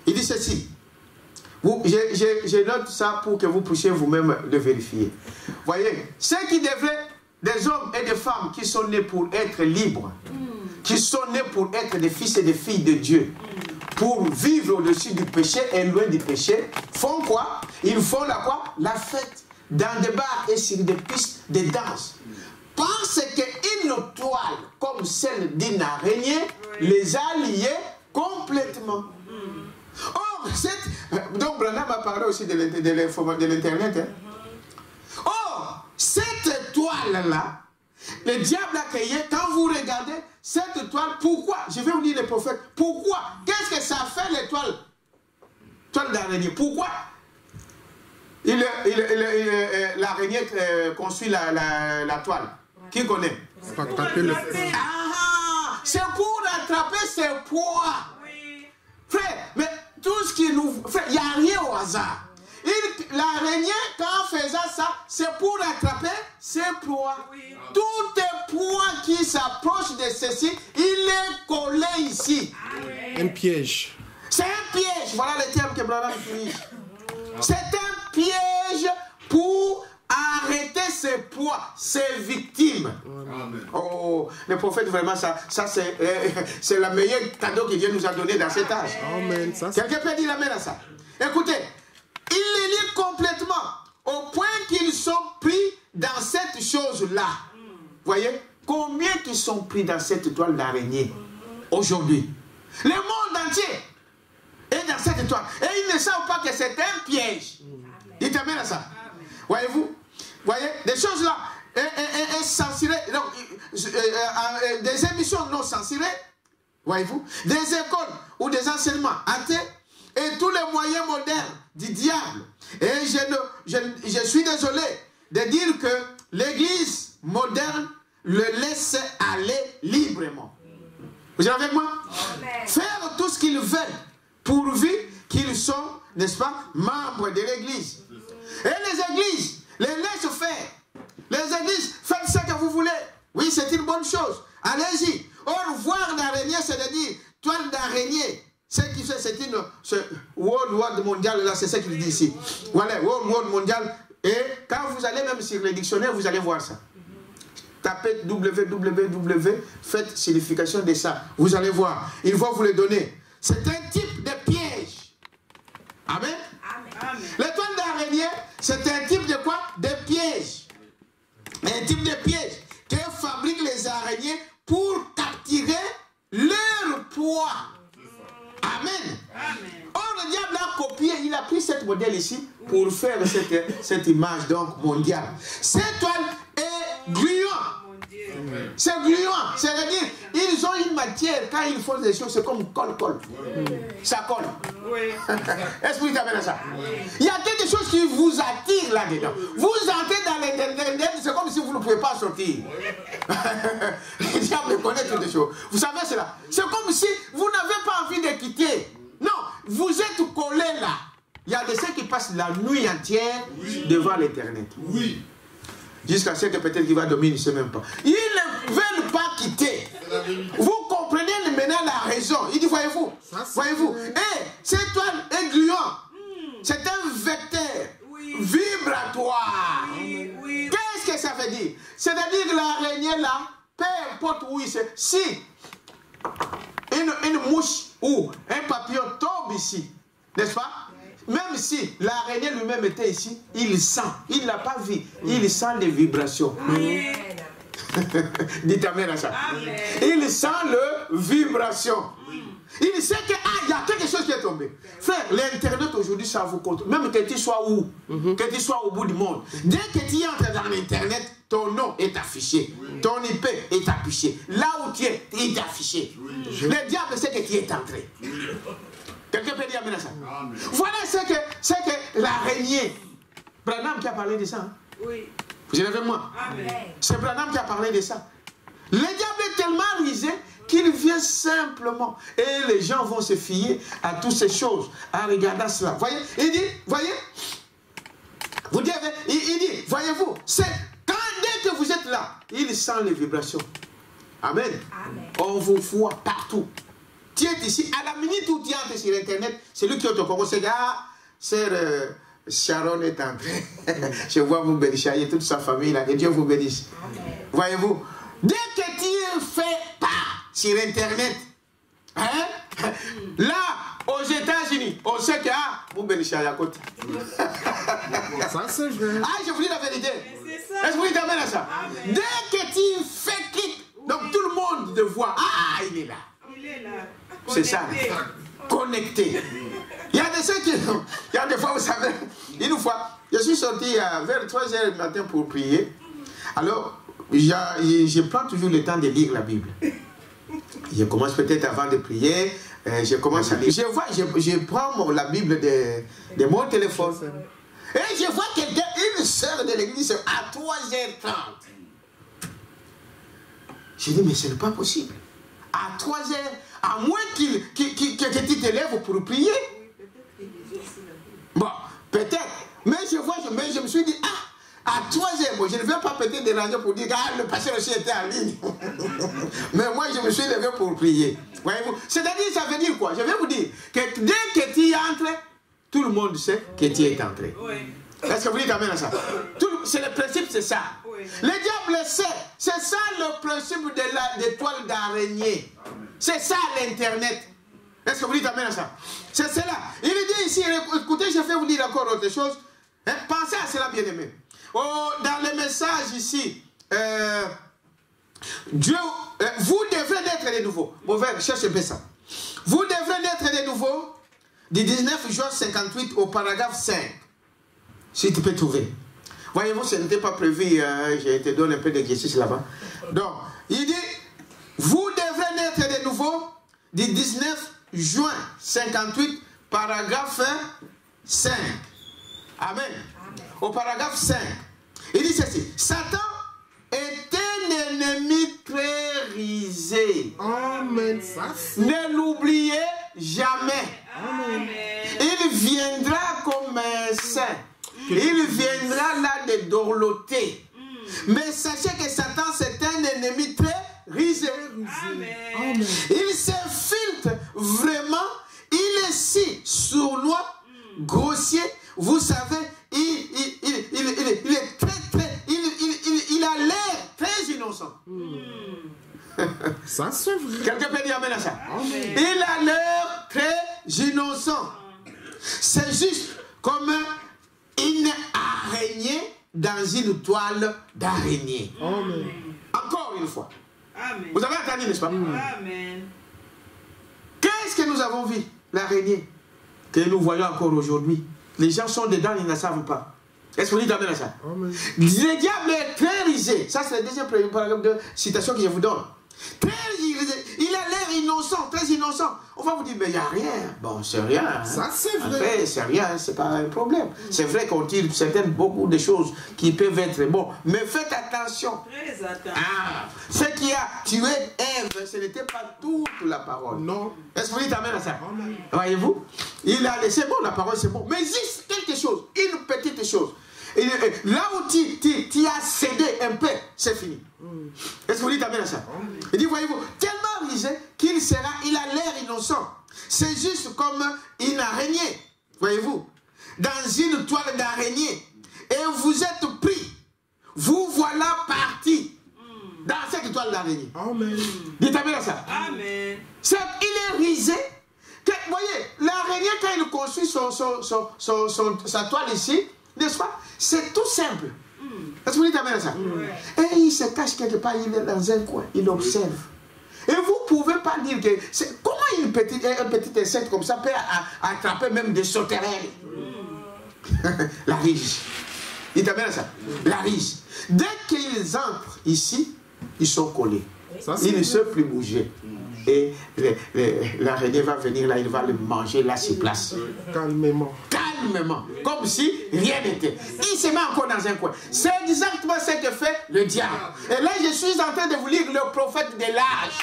Il dit ceci. Je note ça pour que vous puissiez vous-même le vérifier. Voyez, ceux qui devraient, des hommes et des femmes qui sont nés pour être libres, qui sont nés pour être des fils et des filles de Dieu, pour vivre au-dessus du péché et loin du péché, font quoi? Ils font la fête dans des bars et sur des pistes de danse. Parce qu'une toile comme celle d'une araignée les a liés complètement. Or, donc Branham a parlé aussi de l'Internet. Hein. Or, cette toile-là, le diable a créé, quand vous regardez cette étoile, pourquoi? Je vais vous dire les prophètes, pourquoi? Qu'est-ce que ça fait l'étoile? L'étoile d'araignée, pourquoi? L'araignée construit la toile. Qui connaît? C'est pour attraper ses proies. Oui. Frère, mais tout ce qui nous... Frère, il n'y a rien au hasard. L'araignée, quand faisant ça, c'est pour attraper ses proies. Oui. Toutes les proies qui s'approchent de ceci, il est collé ici. Un piège. C'est un piège. Voilà le terme que Branham utilise. C'est un piège pour arrêter ses proies, ses victimes. Amen. Oh, le prophète, vraiment, ça c'est le meilleur cadeau que Dieu nous a donné dans cet âge. Amen. Quelqu'un peut dire amen à ça. Écoutez, il les lit complètement au point qu'ils sont pris dans cette chose-là. Voyez, combien ils sont pris dans cette toile d'araignée aujourd'hui? Le monde entier est dans cette étoile. Et ils ne savent pas que c'est un piège. Dites amen à ça. Voyez-vous? Voyez, des choses là, censurées, des émissions non censurées, voyez-vous? Des écoles ou des enseignements athées et tous les moyens modernes du diable. Et je suis désolé de dire que l'Église moderne le laisse aller librement. Vous êtes avec moi? Amen. Faire tout ce qu'ils veulent, pourvu qu'ils sont, n'est-ce pas, membres de l'Église. Et les églises les laissent faire. Les églises, faites ce que vous voulez. Oui, c'est une bonne chose. Allez-y. Or, voir l'araignée, c'est de dire, toile d'araignée. Ce qui fait, c'est une World mondial, là, c'est ce qu'il dit ici. Voilà, World mondial. Et quand vous allez même sur les dictionnaires, vous allez voir ça. Tapez www, faites signification de ça. Vous allez voir. Il va vous le donner. C'est un type de piège. Amen. Amen. L'étoile d'araignée, c'est un type de quoi? De piège. Un type de piège que fabriquent les araignées pour capturer leur proie. Amen. Amen. Or, le diable a copié, il a pris cette modèle ici pour faire cette image donc mondiale. Cette toile est gluante. C'est gluant. C'est-à-dire, ils ont une matière, quand ils font des choses, c'est comme colle. Ça colle. Oui. Est-ce que vous avez ça? Oui. Il y a quelque chose qui vous attire là-dedans. Vous entrez dans l'internet, c'est comme si vous ne pouvez pas sortir. Le diable connaît toutes les choses. Vous savez cela? C'est comme si vous n'avez pas envie de quitter. Non, vous êtes collé là. Il y a des gens qui passent la nuit entière devant l'internet. Oui. Jusqu'à ce que peut-être qu'il va dormir, il ne sait même pas. Ils ne veulent pas quitter. Vous comprenez maintenant la raison. Il dit, voyez-vous, et cette toile est gluante. C'est un vecteur vibratoire. Oui. Qu'est-ce que ça veut dire? C'est-à-dire que l'araignée là, peu importe où il est, si une mouche ou un papillon tombe ici, n'est-ce pas? Même si l'araignée lui-même était ici, il sent, il n'a pas vu, il sent les vibrations. Amen. Dites amen à ça. Amen. Il sent les vibrations. Il sait qu'il y a quelque chose qui est tombé. Frère, l'internet aujourd'hui, ça vous contrôle. Même que tu sois où, que tu sois au bout du monde. Dès que tu entres dans l'internet, ton nom est affiché. Ton IP est affiché. Là où tu es, il est affiché. Le diable sait que tu es entré. Quelqu'un peut dire amen à ça? Amen. Voilà ce que l'araignée. Branham qui a parlé de ça. Hein? Oui. Vous êtes avec moi? Amen. C'est Branham qui a parlé de ça. Le diable est tellement rusé qu'il vient simplement. Et les gens vont se fier à toutes ces choses, en regardant cela. Voyez? Il dit, voyez? Vous dites, il dit, voyez-vous, c'est dès que vous êtes là, il sent les vibrations. Amen. Amen. On vous voit partout. Tu es ici, à la minute où tu entres sur Internet, c'est lui qui te commence à dire, sœur Sharon est entrée. Je vois vous bénir, et toute sa famille là, que Dieu vous bénisse. Voyez-vous, dès que tu fais pas sur Internet, hein, là, aux États-Unis, on sait que vous bénissez à côté. Ça, c'est vrai. Ah, je vous dis la vérité. Est-ce que vous dites amen à ça? Amen. Dès que tu fais clic, donc tout le monde te voit. Ah, il est là. C'est ça, connecté. Il y a des gens qui, il y a des fois, vous savez, une fois, je suis sorti vers 3h du matin pour prier. Alors, je prends toujours le temps de lire la Bible. Je commence peut-être avant de prier, je commence à lire. Je prends la Bible de mon téléphone. Et je vois quelqu'un, une sœur de l'église, à 3h30. Je dis, mais ce n'est pas possible. À 3h, à moins que tu te lèves pour prier. Bon, peut-être. Mais je me suis dit, à 3h, bon, je ne vais pas peut-être déranger pour dire, le pasteur aussi était en ligne. Mais moi, je me suis levé pour prier. Voyez-vous? C'est-à-dire, ça veut dire quoi? Je vais vous dire que dès que tu entres, tout le monde sait que tu es entré. Oui. Est-ce que vous dites amen à ça? C'est le principe, c'est ça. Oui. Le diable sait. C'est ça le principe de l'étoile d'araignée. C'est ça l'Internet. Est-ce que vous dites amen à ça? C'est cela. Il dit ici, écoutez, je vais vous dire encore autre chose. Hein? Pensez à cela, bien aimé. Oh, dans le message ici, Dieu, vous devrez naître de nouveau. Bon, cherchez bien ça. Vous devrez naître de nouveau du 19 juin 58 au paragraphe 5. Si tu peux trouver. Voyez-vous, ce n'était pas prévu. Je te donne un peu d'exercice là-bas. Donc, il dit, vous devrez naître de nouveau du 19 juin 58, paragraphe 5. Amen. Au paragraphe 5. Il dit ceci. Satan est un ennemi très risé. Amen. Ne l'oubliez jamais. Amen. Il viendra comme un saint. Il viendra là de dorloter. Mais sachez que Satan, c'est un ennemi très risé. Amen. Il s'infiltre vraiment. Il est si sournois, grossier. Vous savez, il est très, il a l'air très innocent. Ça, c'est vrai. Quelqu'un peut dire amen à ça? Amen. Il a l'air très innocent. C'est juste comme une araignée dans une toile d'araignée. Amen. Encore une fois. Amen. Vous avez entendu, n'est-ce pas? Amen. Qu'est-ce que nous avons vu? L'araignée que nous voyons encore aujourd'hui. Les gens sont dedans, ils ne savent pas. Est-ce que vous dites amen à ça? Amen. Le diable est très risé. Ça, c'est le deuxième paragraphe de citation que je vous donne. Très risé. Il a l'air innocent, très innocent. On va vous dire, mais il n'y a rien. Bon, c'est rien. Ça, c'est vrai. Après, c'est rien, c'est pas un problème. C'est vrai qu'on tire beaucoup de choses qui peuvent être bon. Mais faites attention. Très attention. Ce qui a tué Ève, ce n'était pas toute la parole. Non. Est-ce que vous dites amen à ça? Amen. Voyez-vous? Il a laissé, bon, la parole c'est bon. Mais juste quelque chose, une petite chose. Et là où tu as cédé un peu, c'est fini. Est-ce que vous dites amen à ça? Il dit, voyez-vous, tellement risé qu'il a l'air innocent. C'est juste comme une araignée, voyez-vous, dans une toile d'araignée. Et vous êtes pris. Vous voilà parti dans cette toile d'araignée. Amen. Dites amen à ça. Amen. Il est risé. Vous voyez, l'araignée, quand il construit sa toile ici, n'est-ce pas? C'est tout simple. Est-ce que vous dites amen à ça? Et il se cache quelque part, il est dans un coin, il observe. Et vous ne pouvez pas dire que... Comment un petit insecte comme ça peut attraper même des sauterelles? La riche. Dites amen à ça. La riche. Dès qu'ils entrent ici, ils sont collés. Ils ne savent plus bouger. Et l'araignée va venir là, il va le manger là sur place. Calmement. Calmement. Comme si rien n'était. Il se met encore dans un coin. C'est exactement ce que fait le diable. Et là, je suis en train de vous lire le prophète de l'âge.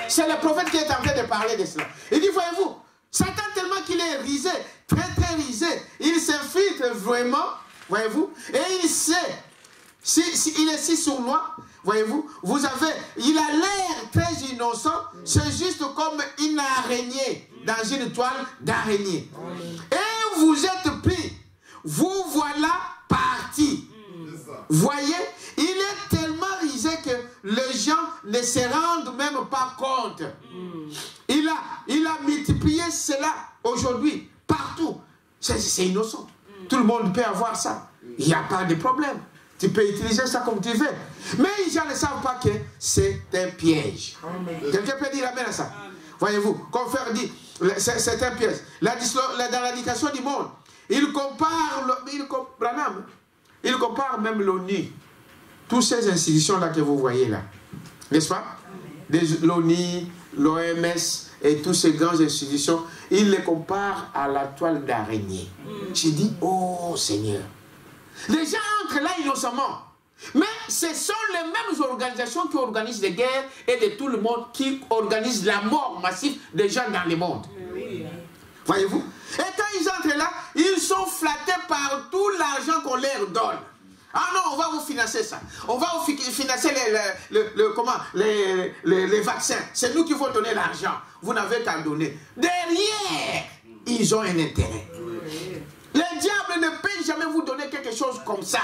C'est le prophète qui est en train de parler de cela. Il dit, voyez-vous, Satan tellement qu'il est risé, très risé, il s'infiltre vraiment, voyez-vous, et il sait, il est si sournois. Voyez-vous, il a l'air très innocent, c'est juste comme une araignée dans une toile d'araignée. Et vous êtes pris, vous voilà partis. Voyez, il est tellement risé que les gens ne se rendent même pas compte. Il a multiplié cela aujourd'hui, partout. C'est innocent. Tout le monde peut avoir ça. Il n'y a pas de problème. Tu peux utiliser ça comme tu veux. Mais les gens ne savent pas que c'est un piège. Quelqu'un peut dire amen à ça. Voyez-vous, comme frère dit, c'est un piège. Dans l'éducation du monde, il compare même l'ONU toutes ces institutions-là que vous voyez là, n'est-ce pas? L'ONI, l'OMS et toutes ces grandes institutions, ils les comparent à la toile d'araignée. J'ai dit, oh Seigneur, les gens entrent là innocemment. Mais ce sont les mêmes organisations qui organisent les guerres et de tout le monde, qui organisent la mort massive des gens dans le monde. Voyez-vous? Et quand ils entrent là, ils sont flattés par tout l'argent qu'on leur donne. Ah non, on va vous financer ça. On va vous financer les vaccins. C'est nous qui vous donner l'argent. Vous n'avez qu'à donner. Derrière, ils ont un intérêt. Le diable ne peut jamais vous donner quelque chose comme ça.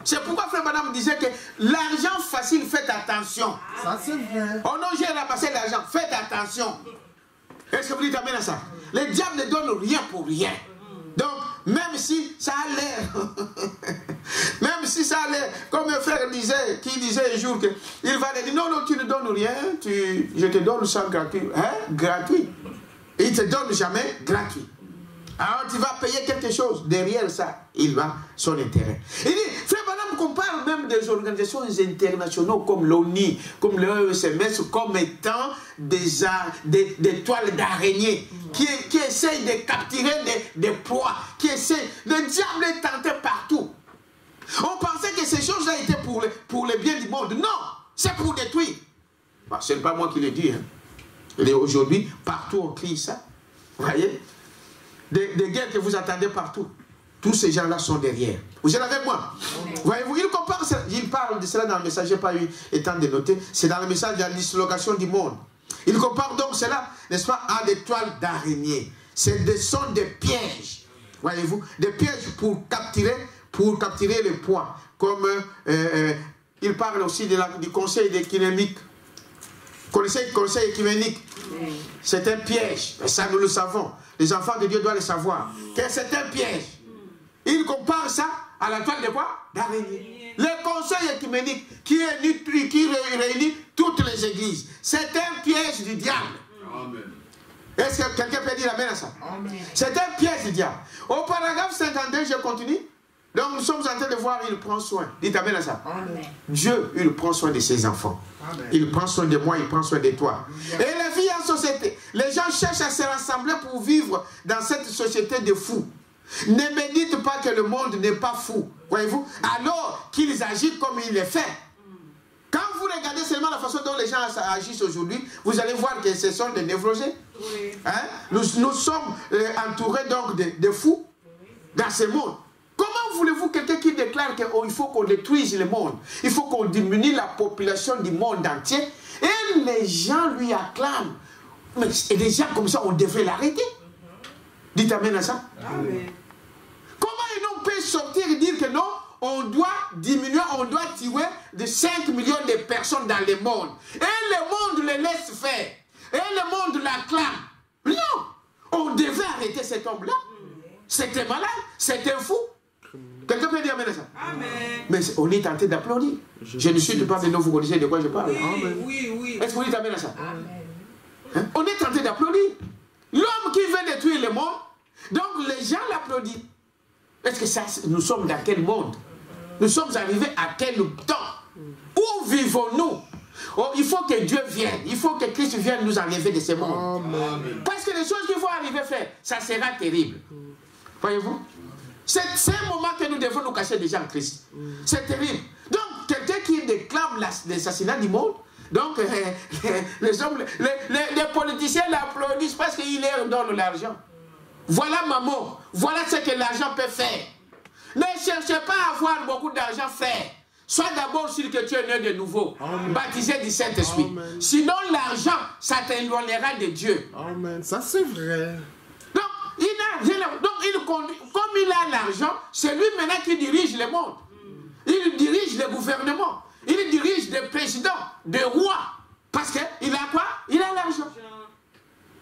C'est pourquoi Frère Madame disait que l'argent facile, faites attention. Ça c'est vrai. Oh non, j'ai ramassé l'argent, faites attention. Est-ce que vous dites amen à ça? Le diable ne donne rien pour rien. Donc, même si ça a l'air, même si ça a l'air, comme le frère disait, qui disait un jour qu'il va dire, non, non, tu ne donnes rien, je te donne ça gratuit. Hein? Gratuit. Il ne te donne jamais gratuit. Alors tu vas payer quelque chose. Derrière ça, il va son intérêt. Il dit, frère Madame, qu'on parle même des organisations internationales comme l'ONU, comme le ESMS, comme étant des toiles d'araignée qui essayent de capturer des proies, qui essayent. Le diable est tenté partout. On pensait que ces choses-là étaient pour le bien du monde. Non, c'est pour détruire. Bah, ce n'est pas moi qui le dis. Hein. Et aujourd'hui, partout on crie ça. Vous voyez? Des guerres que vous attendez partout. Tous ces gens-là sont derrière. Vous êtes avec moi? Voyez-vous, il parle de cela dans le message, je n'ai pas eu le temps de noter. C'est dans le message de la dislocation du monde. Il compare donc cela, n'est-ce pas, à des toiles d'araignée. Ce sont des pièges. Voyez-vous, des pièges pour capturer le poids. Comme il parle aussi du conseil économique. Conseil écuménique, c'est un piège. Et ça, nous le savons. Les enfants de Dieu doivent le savoir. Que c'est un piège. Il compare ça à la toile de quoi? D'araignée. Le conseil écuménique qui réunit toutes les églises. C'est un piège du diable. Est-ce que quelqu'un peut dire amen à ça? C'est un piège du diable. Au paragraphe 52, je continue. Donc nous sommes en train de voir, il prend soin. Dites amen à ça. Amen. Dieu, il prend soin de ses enfants. Amen. Il prend soin de moi, il prend soin de toi. Amen. Et la vie en société. Les gens cherchent à se rassembler pour vivre dans cette société de fous. Ne me dites pas que le monde n'est pas fou. Voyez-vous? Alors qu'ils agissent comme il est fait. Quand vous regardez seulement la façon dont les gens agissent aujourd'hui, vous allez voir que ce sont des névrosés. Oui. Hein? Nous sommes entourés donc de fous dans ce monde. Comment voulez-vous quelqu'un qui déclare qu'il faut qu'on détruise le monde? Il faut qu'on diminue la population du monde entier. Et les gens lui acclament. Mais des gens comme ça, on devrait l'arrêter. Dites amen à ça. Amen. Comment on peut sortir et dire que non, on doit diminuer, on doit tuer de 5 millions de personnes dans le monde. Et le monde le laisse faire. Et le monde l'acclame. Non, on devait arrêter cet homme-là. C'était malade, c'était fou. Quelqu'un peut dire amen à ça? Amen. Mais on est tenté d'applaudir. Je ne suis pas de nous, vous connaissez de quoi je parle. Oui. Est-ce que vous dites amen à ça? Amen. Hein? On est tenté d'applaudir. L'homme qui veut détruire le monde, donc les gens l'applaudissent. Est-ce que ça, nous sommes dans quel monde? Nous sommes arrivés à quel temps? Où vivons-nous? Oh, il faut que Dieu vienne. Il faut que Christ vienne nous enlever de ce monde. Amen. Parce que les choses qu'il faut arriver à faire, ça sera terrible. Voyez-vous? C'est un moment que nous devons nous cacher déjà en Christ. C'est terrible. Donc, quelqu'un qui déclame l'assassinat du monde, donc les politiciens l'applaudissent parce qu'ils leur donnent l'argent. Voilà maman, voilà ce que l'argent peut faire. Ne cherchez pas à avoir beaucoup d'argent faire. Sois d'abord sûr que tu es né de nouveau, baptisé du Saint-Esprit. Sinon, l'argent, ça t'éloignera de Dieu. Amen, ça c'est vrai. Comme il a l'argent, c'est lui maintenant qui dirige le monde. Il dirige le gouvernement. Il dirige des présidents, des rois. Parce qu'il a quoi? Il a l'argent.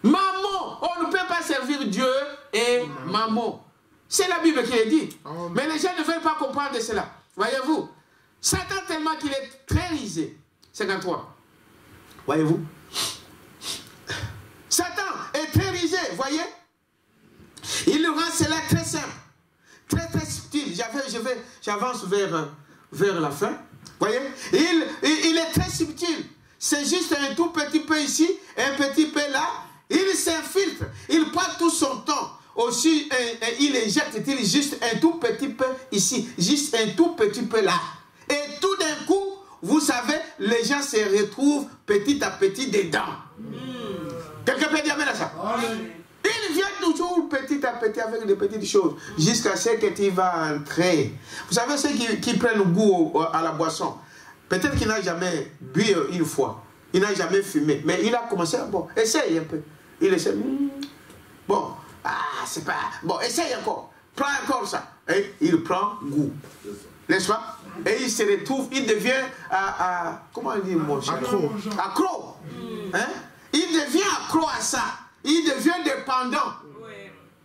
Maman, on ne peut pas servir Dieu et maman. C'est la Bible qui le dit. Mais les gens ne veulent pas comprendre cela. Voyez-vous, Satan tellement qu'il est très risé. 53. Voyez-vous, Satan est très risé, voyez. Il rend cela très simple, très subtil. J'avance vers la fin. Voyez, il est très subtil. C'est juste un tout petit peu ici, un petit peu là. Il s'infiltre. Il prend tout son temps. Aussi, il injecte juste un tout petit peu ici, juste un tout petit peu là. Et tout d'un coup, vous savez, les gens se retrouvent petit à petit dedans. Quelqu'un peut dire amen à ça? Il vient toujours petit à petit avec des petites choses, jusqu'à ce que tu vas entrer. Vous savez, ceux qui prennent goût à la boisson, peut-être qu'il n'a jamais bu une fois, il n'a jamais fumé, mais il a commencé, bon, essaye un peu. Il essaie, bon, c'est pas, bon, essaye encore, prends encore ça. Et il prend goût, n'est-ce pas? Et il se retrouve, il devient, comment on dit, mon cher? Accro. Hein? Il devient accro à ça. Il devient dépendant.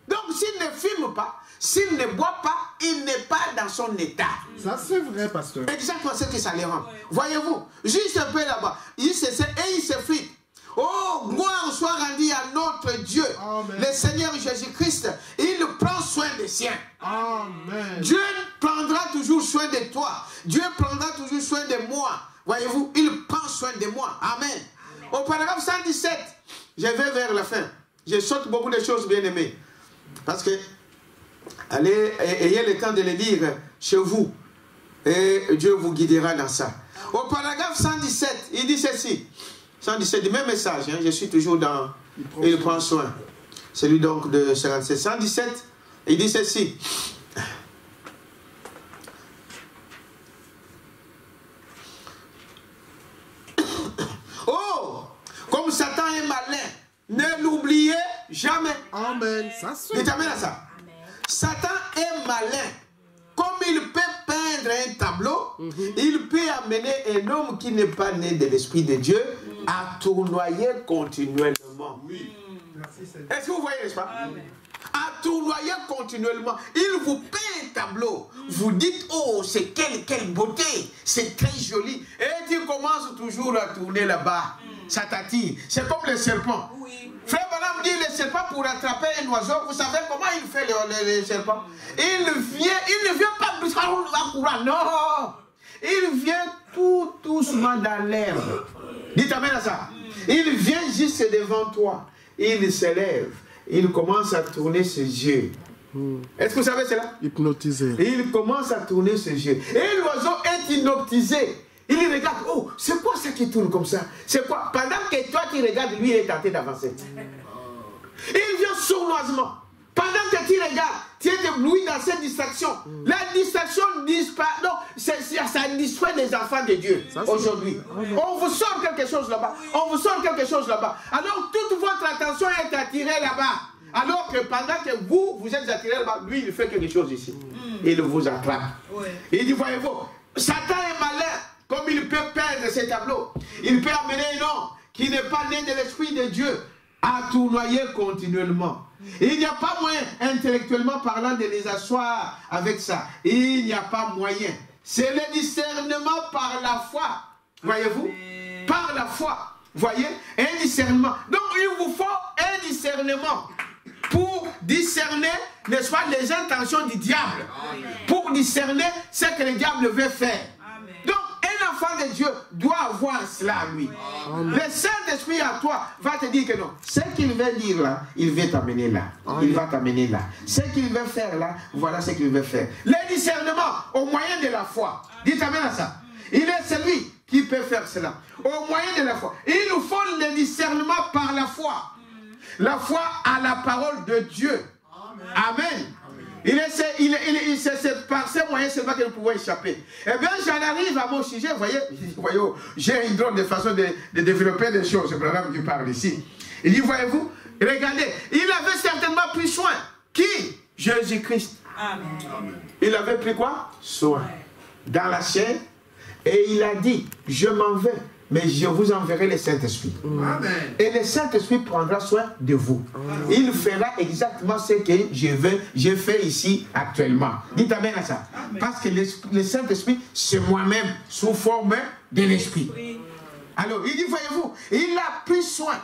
Donc, s'il ne fume pas, s'il ne boit pas, il n'est pas dans son état. Ça, c'est vrai, pasteur. Exactement ce que ça les rend. Voyez-vous, juste un peu là-bas, il s'effrite. Oh, gloire soit rendue à notre Dieu, Amen. Le Seigneur Jésus-Christ. Il prend soin des siens. Amen. Dieu prendra toujours soin de toi. Dieu prendra toujours soin de moi. Voyez-vous, il prend soin de moi. Amen. Au paragraphe 117, je vais vers la fin. Je saute beaucoup de choses, bien aimées. Parce que, allez, ayez le temps de les lire chez vous. Et Dieu vous guidera dans ça. Au paragraphe 117, il dit ceci. 117, du même message, hein, je suis toujours dans... Il prend soin. Celui donc de 57. 117, il dit ceci. Oh, comme Satan est malin, ne l'oubliez jamais. Amen. Ça se fait. Amen à ça. Amen. Satan est malin. Comme il peut peindre un tableau, il peut amener un homme qui n'est pas né de l'Esprit de Dieu à tournoyer continuellement. Oui. Est-ce que vous voyez, n'est-ce pas? Amen. À tournoyer continuellement. Il vous peint un tableau. Vous dites, oh, c'est quelle beauté. C'est très joli. Et tu commences toujours à tourner là-bas. Ça t'attire. C'est comme le serpent. Oui. Frère Branham dit, le serpent pour attraper un oiseau, vous savez comment il fait le serpent? Il ne vient pas courant, non. Il vient tout doucement dans l'herbe. Dites amen à ça. Il vient juste devant toi. Il s'élève. Il commence à tourner ses yeux. Est-ce que vous savez cela? Hypnotisé. Il commence à tourner ses yeux. Et l'oiseau est hypnotisé. Il regarde, oh, c'est quoi ça qui tourne comme ça? C'est quoi? Pendant que toi tu regardes, lui il est tenté d'avancer. Il vient sournoisement. Pendant que tu regardes, tu es ébloui dans cette distraction. La distraction disparaît. Non, ça distrait les enfants de Dieu aujourd'hui. On vous sort quelque chose là-bas. On vous sort quelque chose là-bas. Alors toute votre attention est attirée là-bas. Alors que pendant que vous êtes attiré là-bas, lui il fait quelque chose ici. Il vous attrape. Il dit, voyez-vous, Satan est malin. Comme il peut peindre ces tableaux, il peut amener un homme qui n'est pas né de l'Esprit de Dieu à tournoyer continuellement. Il n'y a pas moyen, intellectuellement parlant, de les asseoir avec ça. Il n'y a pas moyen. C'est le discernement par la foi. Voyez-vous? Par la foi. Voyez? Un discernement. Donc il vous faut un discernement pour discerner, n'est-ce pas, les intentions du diable. Pour discerner ce que le diable veut faire. Donc, un enfant de Dieu doit avoir cela, lui. Amen. Le Saint-Esprit à toi va te dire que non. Ce qu'il veut dire là, il veut t'amener là. Amen. Il va t'amener là. Ce qu'il veut faire là, voilà ce qu'il veut faire. Le discernement au moyen de la foi. Dites amen à ça. Il est celui qui peut faire cela. Au moyen de la foi. Il nous faut le discernement par la foi. La foi à la parole de Dieu. Amen. C'est par ces moyens seulement que nous pouvons échapper. Eh bien, j'en arrive à mon sujet. Vous voyez, j'ai une drôle de façon de développer des choses. C'est le programme qui parle ici. Il dit, voyez-vous, regardez, il avait certainement pris soin. Qui? Jésus-Christ. Amen. Il avait pris quoi? Soin. Dans la chair. Et il a dit, je m'en vais. Mais je vous enverrai le Saint-Esprit. Et le Saint-Esprit prendra soin de vous. Amen. Il fera exactement ce que je fais ici actuellement. Dites amen à ça. Amen. Parce que le Saint-Esprit, c'est moi-même sous forme de l'Esprit. Oui. Alors, il dit, voyez-vous, il a pris soin.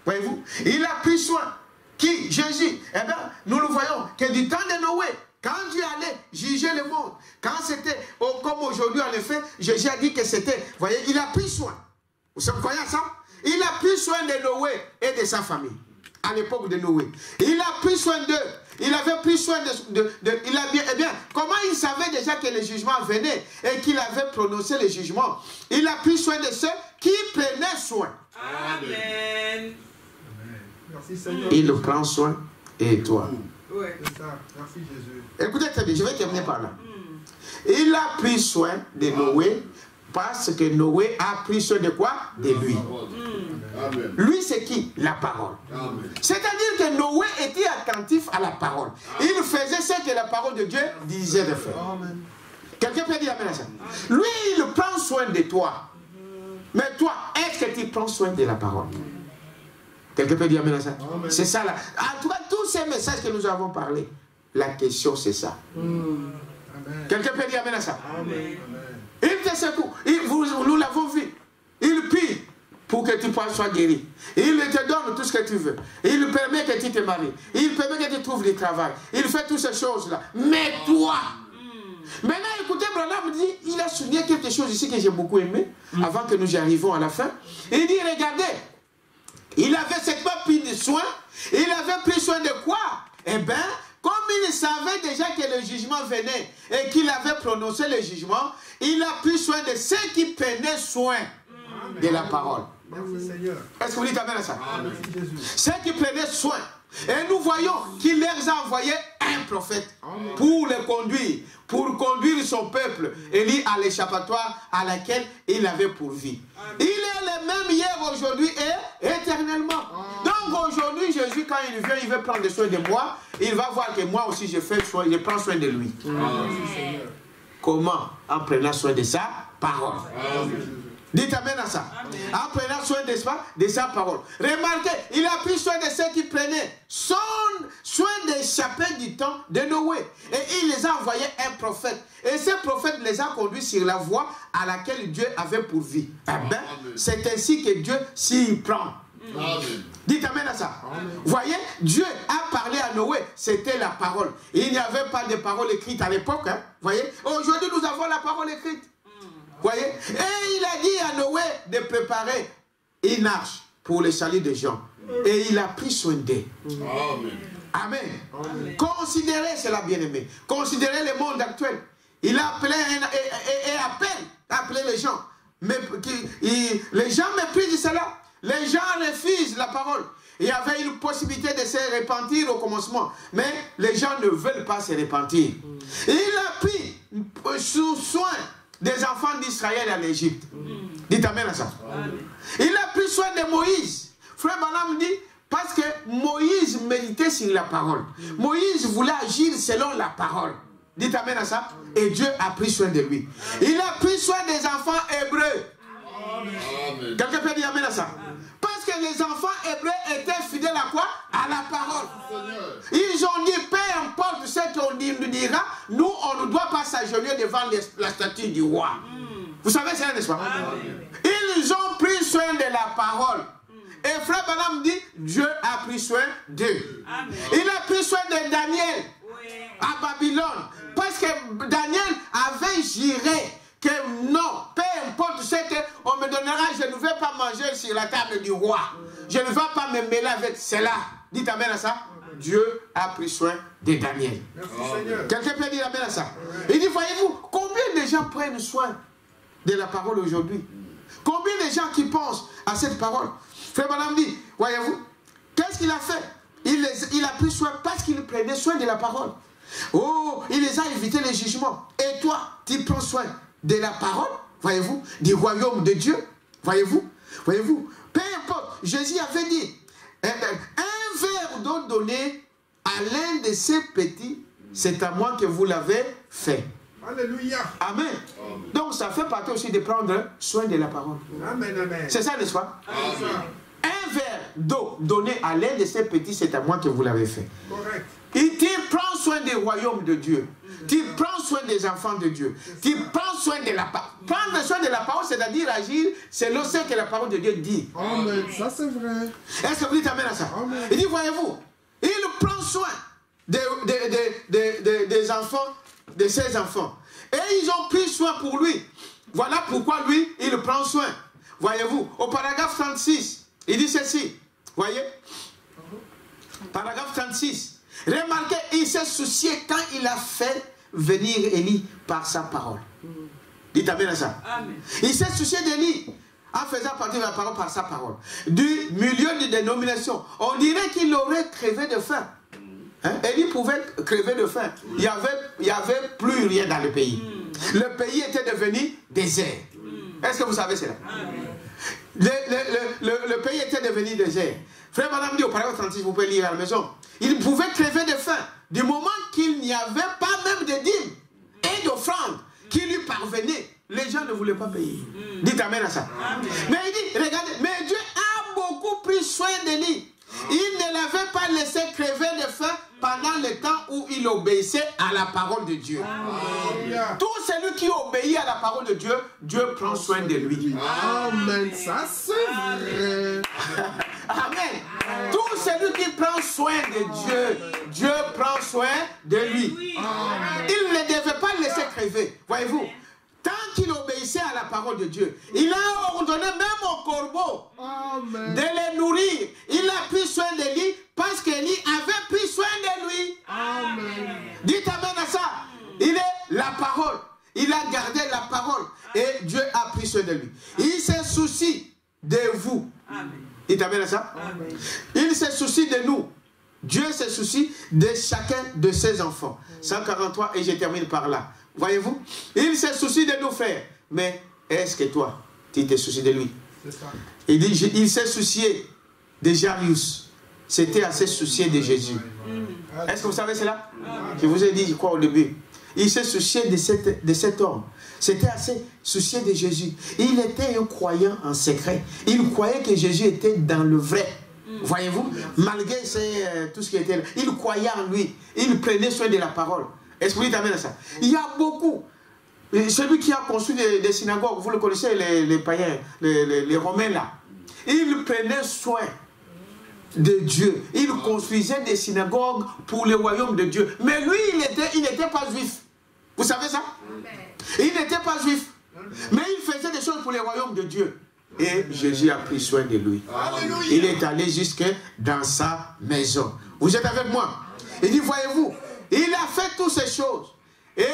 Voyez-vous, il a pris soin. Qui? Jésus. Eh bien, nous le voyons que du temps de Noé, quand Dieu allait juger le monde, quand c'était, comme aujourd'hui en effet, Jésus a dit que c'était, vous voyez, il a pris soin. Vous croyez à ça? Il a pris soin de Noé et de sa famille, à l'époque de Noé. Il a pris soin d'eux. Il avait pris soin eh bien, comment il savait déjà que le jugement venait et qu'il avait prononcé le jugement? Il a pris soin de ceux qui prenaient soin. Amen. Merci Seigneur. Il prend soin et toi. Ouais. C'est ça. Merci Jésus. Écoutez très bien, je vais terminer par là. Il a pris soin de Noé parce que Noé a pris soin de quoi? De lui. Amen. Lui, c'est qui? La parole. C'est-à-dire que Noé était attentif à la parole. Il faisait ce que la parole de Dieu disait de faire. Amen. Quelqu'un peut dire amen à ça? Lui, il prend soin de toi. Mais toi, est-ce que tu prends soin de la parole? Quelqu'un peut dire amen à ça? C'est ça là. En tout cas, tous ces messages que nous avons parlé, la question c'est ça. Amen. Quelqu'un peut dire amen à ça? Amen. Il te secoue. Nous l'avons vu. Il prie pour que tu sois guéri. Il te donne tout ce que tu veux. Il permet que tu te maries. Il permet que tu trouves du travail. Il fait toutes ces choses-là. Mais toi, maintenant écoutez, Branham dit, il a souligné quelque chose ici que j'ai beaucoup aimé, avant que nous y arrivions à la fin. Il dit, regardez, il avait cette pris de soin. Il avait pris soin de quoi? Eh bien, comme il savait déjà que le jugement venait et qu'il avait prononcé le jugement, il a pris soin de ceux qui prenaient soin de la parole. Merci Seigneur. Est-ce que vous dites amen à ça? Merci Jésus. Ceux qui prenaient soin. Et nous voyons qu'il leur a envoyé un prophète pour le conduire, pour conduire son peuple, Élie à l'échappatoire à laquelle il avait pourvu. Il est le même hier, aujourd'hui et éternellement. Donc aujourd'hui, Jésus, quand il vient, il veut prendre soin de moi, il va voir que moi aussi je prends soin de lui. Merci Seigneur. Comment? En prenant soin de sa parole. Dites amen à ça. Amen. En prenant soin de sa parole. Remarquez, il a pris soin de ceux qui prenaient soin d'échapper du temps de Noé. Et il les a envoyés un prophète. Et ce prophète les a conduits sur la voie à laquelle Dieu avait pourvu. Eh bien, c'est ainsi que Dieu s'y prend. Amen. Dites amen à ça. Vous voyez, Dieu a parlé à Noé, c'était la parole. Il n'y avait pas de parole écrite à l'époque. Hein? Vous voyez, aujourd'hui nous avons la parole écrite. Vous voyez, et il a dit à Noé de préparer une arche pour le salut des gens. Et il a pris soin d'eux. Amen. Amen. Considérez cela, bien-aimé. Considérez le monde actuel. Il a appelé et appelle les gens. Mais les gens méprisent cela. Les gens refusent la parole. Il y avait une possibilité de se repentir au commencement. Mais les gens ne veulent pas se repentir. Il a pris sous soin des enfants d'Israël en Égypte. Dites amen à ça. Il a pris soin de Moïse. Frère Branham dit, parce que Moïse méditait sur la parole. Moïse voulait agir selon la parole. Dites amen à ça. Et Dieu a pris soin de lui. Il a pris soin des enfants hébreux. Amen. Quelqu'un peut dire amen à ça? Parce que les enfants hébreux étaient fidèles à quoi? À la parole. Ils ont dit, peu importe ce qu'on nous dira, nous, on ne doit pas s'agenouiller devant la statue du roi. Vous savez ça, n'est-ce pas? Ils ont pris soin de la parole. Et frère Branham dit, Dieu a pris soin d'eux. Il a pris soin de Daniel à Babylone. Parce que Daniel avait juré que non, peu importe ce qu'on me donnera, je ne vais pas manger sur la table du roi. Je ne vais pas me mêler avec cela. Dites amen à ça. Dieu a pris soin de Daniel. Merci Seigneur. Quelqu'un peut dire amen à ça? Il dit, voyez-vous, combien de gens prennent soin de la parole aujourd'hui? Combien de gens qui pensent à cette parole? Frère Branham dit, voyez-vous, qu'est-ce qu'il a fait? Il a pris soin parce qu'il prenait soin de la parole. Oh, il les a évités les jugements. Et toi, tu prends soin de la parole, voyez-vous, du royaume de Dieu, voyez-vous, peu importe, Jésus avait dit, un verre d'eau donné à l'un de ces petits, c'est à moi que vous l'avez fait. Alléluia. Amen. Donc ça fait partie aussi de prendre soin de la parole. Amen, amen. C'est ça, n'est-ce pas? Amen. Un verre d'eau donné à l'un de ces petits, c'est à moi que vous l'avez fait. Correct. Et tu prends soin du royaume de Dieu. Tu prends soin des enfants de Dieu. Tu prends soin de la parole. Prendre soin de la parole, c'est-à-dire agir selon ce que la parole de Dieu dit. Amen. Ça c'est vrai. Est-ce que vous dites amen à ça? Amen. Il dit, voyez-vous, il prend soin des enfants, de ses enfants. Et ils ont pris soin pour lui. Voilà pourquoi lui, il prend soin. Voyez-vous, au paragraphe 36, il dit ceci. Voyez? Paragraphe 36. Remarquez, il s'est soucié quand il a fait venir Élie par sa parole. Dites amen à ça. Amen. Il s'est soucié d'Élie en faisant partie de la parole par sa parole. Du milieu de dénomination. On dirait qu'il aurait crevé de faim. Hein? Élie pouvait crever de faim. Il n'y avait plus rien dans le pays. Le pays était devenu désert. Est-ce que vous savez cela? Le pays était devenu désert. Frère Madame dit au paragraphe 36, vous pouvez lire à la maison. Il pouvait crever de faim du moment qu'il n'y avait pas même de dîmes et d'offrandes qui lui parvenaient. Les gens ne voulaient pas payer. Dites amen à ça. Amen. Mais il dit, regardez, mais Dieu a beaucoup pris soin d'Élie. Il ne l'avait pas laissé crever de faim pendant le temps où il obéissait à la parole de Dieu. Amen. Tout celui qui obéit à la parole de Dieu, Dieu prend soin de lui. Amen. Ça c'est vrai. Amen. Tout celui qui prend soin de Dieu, Dieu prend soin de lui. Amen. Il ne devait pas laisser crever. Voyez-vous, tant qu'il obéissait à la parole de Dieu, il a ordonné même au corbeau de les nourrir. Il a pris soin de lui parce qu'Élie avait pris soin de lui. Amen. Dites amen à ça. Il est la parole. Il a gardé la parole et Dieu a pris soin de lui. Il se soucie de vous. Amen. Dites amen à ça. Amen. Il se soucie de nous. Dieu se soucie de chacun de ses enfants. 143 et je termine par là. Voyez-vous, il se soucie de nos frères. Mais est-ce que toi, tu te soucies de lui? Ça. Il dit, il s'est soucié de Jairus. C'était assez soucié de Jésus. Est-ce que vous savez cela? Je vous ai dit, je crois, au début. Il s'est soucié de cet homme. C'était assez soucié de Jésus. Il était un croyant en secret. Il croyait que Jésus était dans le vrai. Voyez-vous, malgré tout ce qui était là, il croyait en lui. Il prenait soin de la parole. Est-ce que vous t'amène à ça? Il y a beaucoup. Celui qui a construit des synagogues, vous le connaissez, les païens, les Romains là. Il prenait soin de Dieu. Il construisait des synagogues pour le royaume de Dieu. Mais lui, il n'était pas juif. Vous savez ça? Il n'était pas juif. Mais il faisait des choses pour le royaume de Dieu. Et Jésus a pris soin de lui. Alléluia. Il est allé jusque dans sa maison. Vous êtes avec moi? Il dit, voyez-vous, il a fait toutes ces choses. Et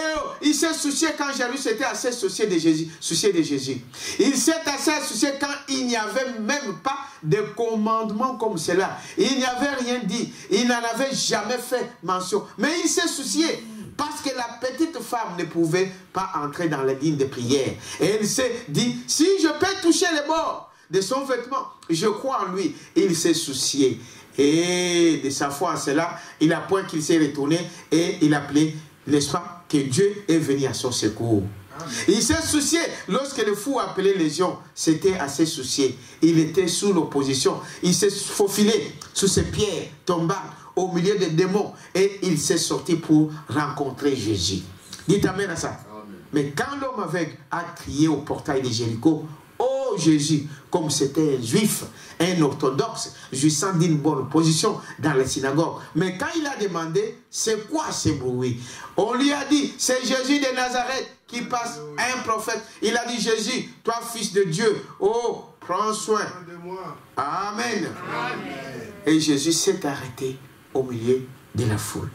il s'est soucié quand Jésus était assez soucié de Jésus. Il s'est assez soucié quand il n'y avait même pas de commandement comme cela. Il n'y avait rien dit. Il n'en avait jamais fait mention. Mais il s'est soucié parce que la petite femme ne pouvait pas entrer dans la ligne de prière. Et il s'est dit, si je peux toucher les bords de son vêtement, je crois en lui. Il s'est soucié. Et de sa foi en cela, il a point qu'il s'est retourné et il a appelé, n'est-ce pas, que Dieu est venu à son secours. Amen. Il s'est soucié. Lorsque le fou appelé Légion, c'était assez soucié. Il était sous l'opposition. Il s'est faufilé sous ses pierres tombantes au milieu des démons et il s'est sorti pour rencontrer Jésus. Dites amen à ça. Amen. Mais quand l'homme aveugle a crié au portail de Jéricho, oh Jésus, comme c'était un juif, un orthodoxe, jouissant d'une bonne position dans la synagogue. Mais quand il a demandé, c'est quoi ce bruit? On lui a dit, c'est Jésus de Nazareth qui passe, un prophète. Il a dit, Jésus, toi fils de Dieu, oh, prends soin de moi. Amen. Amen. Et Jésus s'est arrêté au milieu de la foule.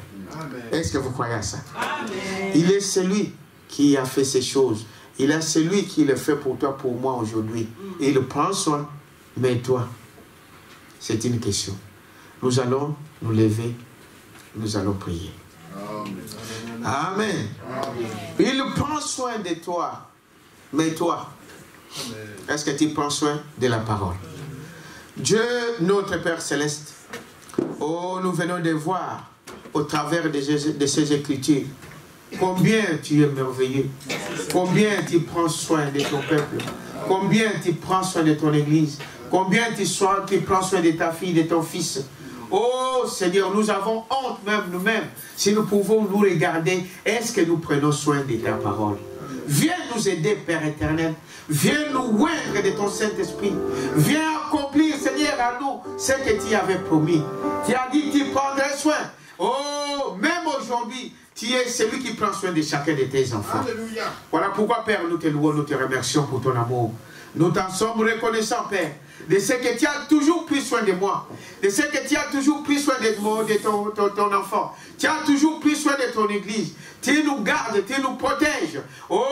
Est-ce que vous croyez à ça? Amen. Il est celui qui a fait ces choses. Il est celui qui le fait pour toi, pour moi aujourd'hui. Il prend soin. Mais toi, c'est une question. Nous allons nous lever. Nous allons prier. Amen. Amen. Amen. Il prend soin de toi. Mais toi, est-ce que tu prends soin de la parole? Dieu, notre Père Céleste, oh, nous venons de voir au travers de ces Écritures combien tu es merveilleux, combien tu prends soin de ton peuple, combien tu prends soin de ton Église, combien tu prends soin de ta fille, de ton fils. Oh Seigneur, nous avons honte même nous-mêmes. Si nous pouvons nous regarder, est-ce que nous prenons soin de ta parole? Viens nous aider, Père éternel. Viens nous oindre de ton Saint-Esprit. Viens accomplir, Seigneur, à nous ce que tu avais promis. Tu as dit que tu prendrais soin Oh, même aujourd'hui, tu es celui qui prend soin de chacun de tes enfants. Alléluia. Voilà pourquoi, Père, nous te louons, nous te remercions pour ton amour. Nous t'en sommes reconnaissants, Père, de ce que tu as toujours pris soin de moi, de ce que tu as toujours pris soin de ton enfant. Tu as toujours pris soin de ton église. Tu nous gardes, tu nous protèges. Oh,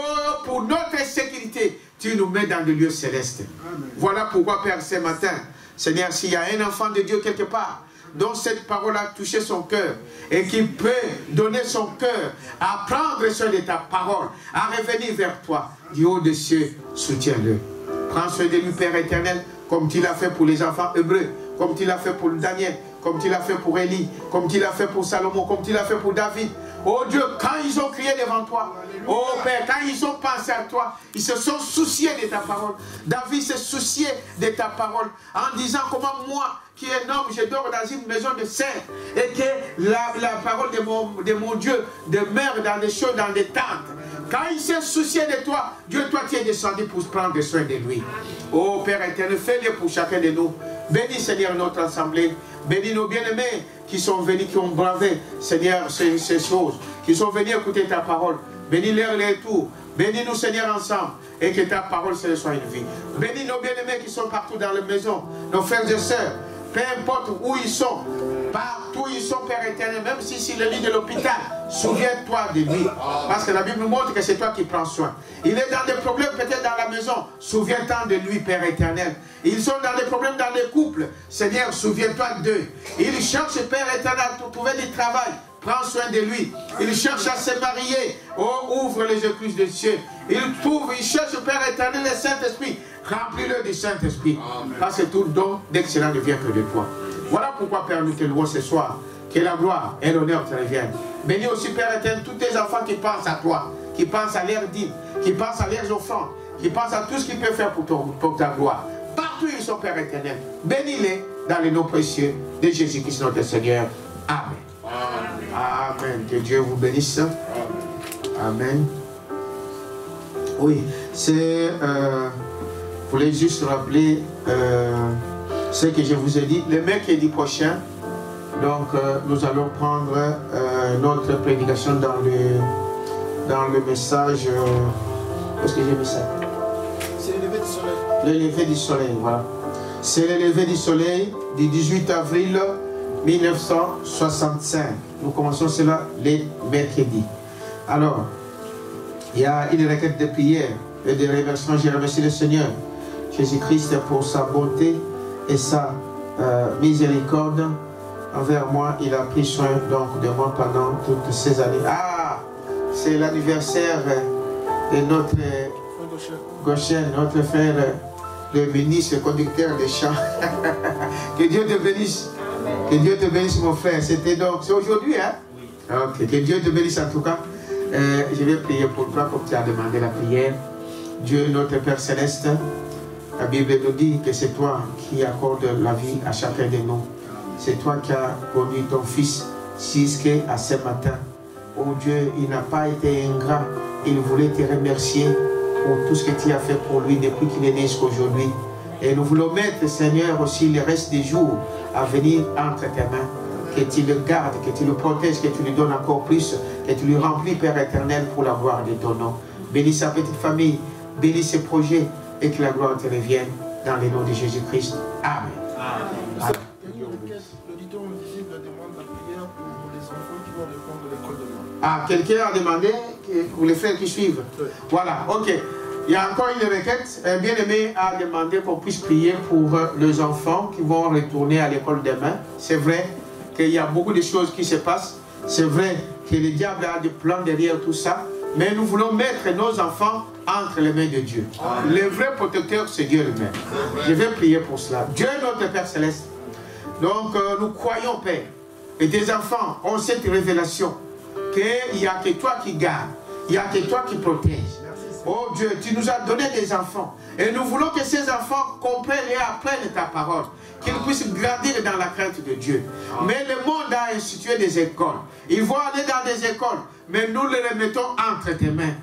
pour notre sécurité, tu nous mets dans le lieu céleste. Amen. Voilà pourquoi, Père, ce matin, Seigneur, s'il y a un enfant de Dieu quelque part, dont cette parole a touché son cœur et qui peut donner son cœur à prendre soin de ta parole, à revenir vers toi, du haut des cieux, soutiens-le. Prends soin de lui, Père éternel, comme tu l'as fait pour les enfants hébreux, comme tu l'as fait pour Daniel, comme tu l'as fait pour Élie, comme tu l'as fait pour Salomon, comme tu l'as fait pour David. Oh Dieu, quand ils ont crié devant toi, oh Père, quand ils ont pensé à toi, ils se sont souciés de ta parole. David s'est soucié de ta parole en disant comment moi, qui est un homme, je dors dans une maison de serre et que la parole de mon Dieu demeure dans des choses, dans des tentes. Quand il s'est soucié de toi, Dieu, toi, tu es descendu pour prendre soin de lui. Oh Père éternel, fais-le pour chacun de nous. Bénis, Seigneur, notre assemblée. Bénis nos bien-aimés qui sont venus, qui ont bravé, Seigneur, ces choses, qui sont venus écouter ta parole. Bénis leur retour. Bénis-nous, Seigneur, ensemble, et que ta parole soit une vie. Bénis nos bien-aimés qui sont partout dans la maison, nos frères et sœurs, peu importe où ils sont, partout où ils sont, Père éternel, même si c'est le lit de l'hôpital, souviens-toi de lui. Parce que la Bible nous montre que c'est toi qui prends soin. Il est dans des problèmes peut-être dans la maison, souviens-toi de lui, Père éternel. Ils sont dans des problèmes dans les couples, Seigneur, souviens-toi d'eux. Ils cherchent, Père éternel, pour trouver du travail. Prends soin de lui. Il cherche à se marier. Oh, ouvre les écluses des cieux. Il cherche, Père éternel, le Saint-Esprit. Remplis-le du Saint-Esprit. Parce que tout don d'excellent ne vient que de toi. Voilà pourquoi, Père, nous te louons ce soir. Que la gloire et l'honneur te reviennent. Bénis aussi, Père éternel, tous tes enfants qui pensent à toi, qui pensent à leurs dîmes, qui pensent à leurs offrandes, qui pensent à tout ce qu'ils peuvent faire pour ta gloire. Partout ils sont, Père éternel. Bénis-les dans les noms précieux de Jésus-Christ, notre Seigneur. Amen. Amen. Que Dieu vous bénisse. Amen. Oui, c'est... je voulais juste rappeler ce que je vous ai dit. Le mercredi prochain, donc nous allons prendre notre prédication dans le message... Est-ce que j'ai mis ça? C'est le lever du soleil. Le lever du soleil, voilà. C'est le lever du soleil du 18 avril 1965. Nous commençons cela les mercredis. Alors, il y a une requête de prière et de remerciement. Je remercie le Seigneur Jésus-Christ pour sa bonté et sa miséricorde envers moi. Il a pris soin donc de moi pendant toutes ces années. Ah, c'est l'anniversaire de notre Goshen, notre frère, le ministre, le conducteur de chant. Que Dieu te bénisse. Que Dieu te bénisse, mon frère. C'était donc, c'est aujourd'hui, hein? Oui. Ok, que Dieu te bénisse en tout cas. Je vais prier pour toi, comme tu as demandé la prière. Dieu, notre Père Céleste, la Bible nous dit que c'est toi qui accordes la vie à chacun de nous. C'est toi qui as conduit ton fils jusqu'à ce matin. Oh Dieu, il n'a pas été ingrat. Il voulait te remercier pour tout ce que tu as fait pour lui depuis qu'il est né jusqu'aujourd'hui. Et nous voulons mettre, Seigneur, aussi le reste des jours à venir entre tes mains. Que tu le gardes, que tu le protèges, que tu lui donnes encore plus, que tu lui remplis, Père éternel, pour la gloire de ton nom. Bénis sa petite famille, bénis ses projets, et que la gloire te revienne dans le nom de Jésus-Christ. Amen. Amen. L'auditeur invisible demande la prière pour les enfants qui vont répondre à l'école demain. Ah, quelqu'un a demandé pour les frères qui suivent. Oui. Voilà, ok. Il y a encore une requête. Un bien-aimé a demandé qu'on puisse prier pour les enfants qui vont retourner à l'école demain. C'est vrai qu'il y a beaucoup de choses qui se passent. C'est vrai que le diable a des plans derrière tout ça. Mais nous voulons mettre nos enfants entre les mains de Dieu. Amen. Le vrai protecteur, c'est Dieu lui-même. Je vais prier pour cela. Dieu, notre Père Céleste. Donc, nous croyons, Père. Et tes enfants ont cette révélation qu'il n'y a que toi qui garde. Il n'y a que toi qui protège. Oh Dieu, tu nous as donné des enfants. Et nous voulons que ces enfants comprennent et apprennent ta parole. Qu'ils puissent grandir dans la crainte de Dieu. Mais le monde a institué des écoles. Ils vont aller dans des écoles. Mais nous les remettons entre tes mains.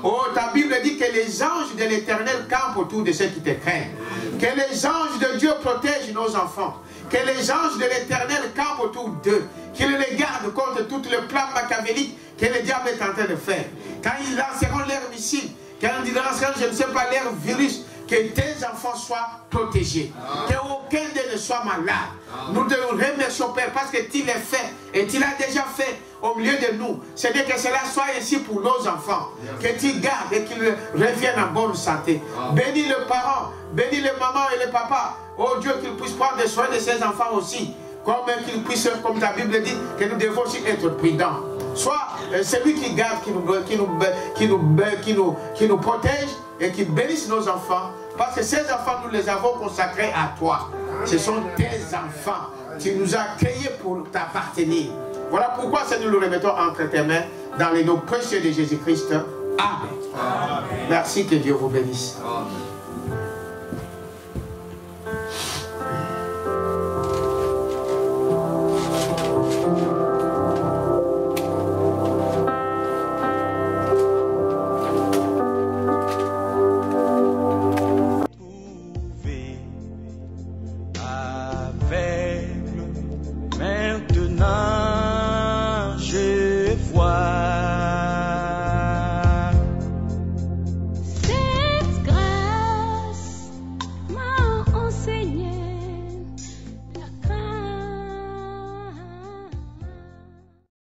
Oh, ta Bible dit que les anges de l'Éternel campent autour de ceux qui te craignent. Que les anges de Dieu protègent nos enfants. Que les anges de l'Éternel campent autour d'eux. qu'il les garde contre tout le plan machiavélique que le diable est en train de faire. Quand ils lanceront leurs missiles, quand ils lanceront, je ne sais pas, leurs virus, que tes enfants soient protégés. Qu'aucun d'eux ne soit malade. Nous te remercions, Père, parce que tu l'as fait et tu l'as déjà fait au milieu de nous. C'est-à-dire que cela soit ainsi pour nos enfants. Que tu gardes et qu'ils reviennent en bonne santé. Bénis le parent, bénis les mamans et les papas. Oh Dieu, qu'ils puissent prendre soin de ses enfants aussi. Comme qu'ils puissent, comme ta Bible dit, que nous devons aussi être prudents. Soit celui qui garde, qui nous protège et qui bénisse nos enfants. Parce que ces enfants, nous les avons consacrés à toi. Ce sont tes enfants. Tu nous as créés pour t'appartenir. Voilà pourquoi nous le remettons entre tes mains dans les noms précieux de Jésus-Christ. Amen. Merci, que Dieu vous bénisse. Amen.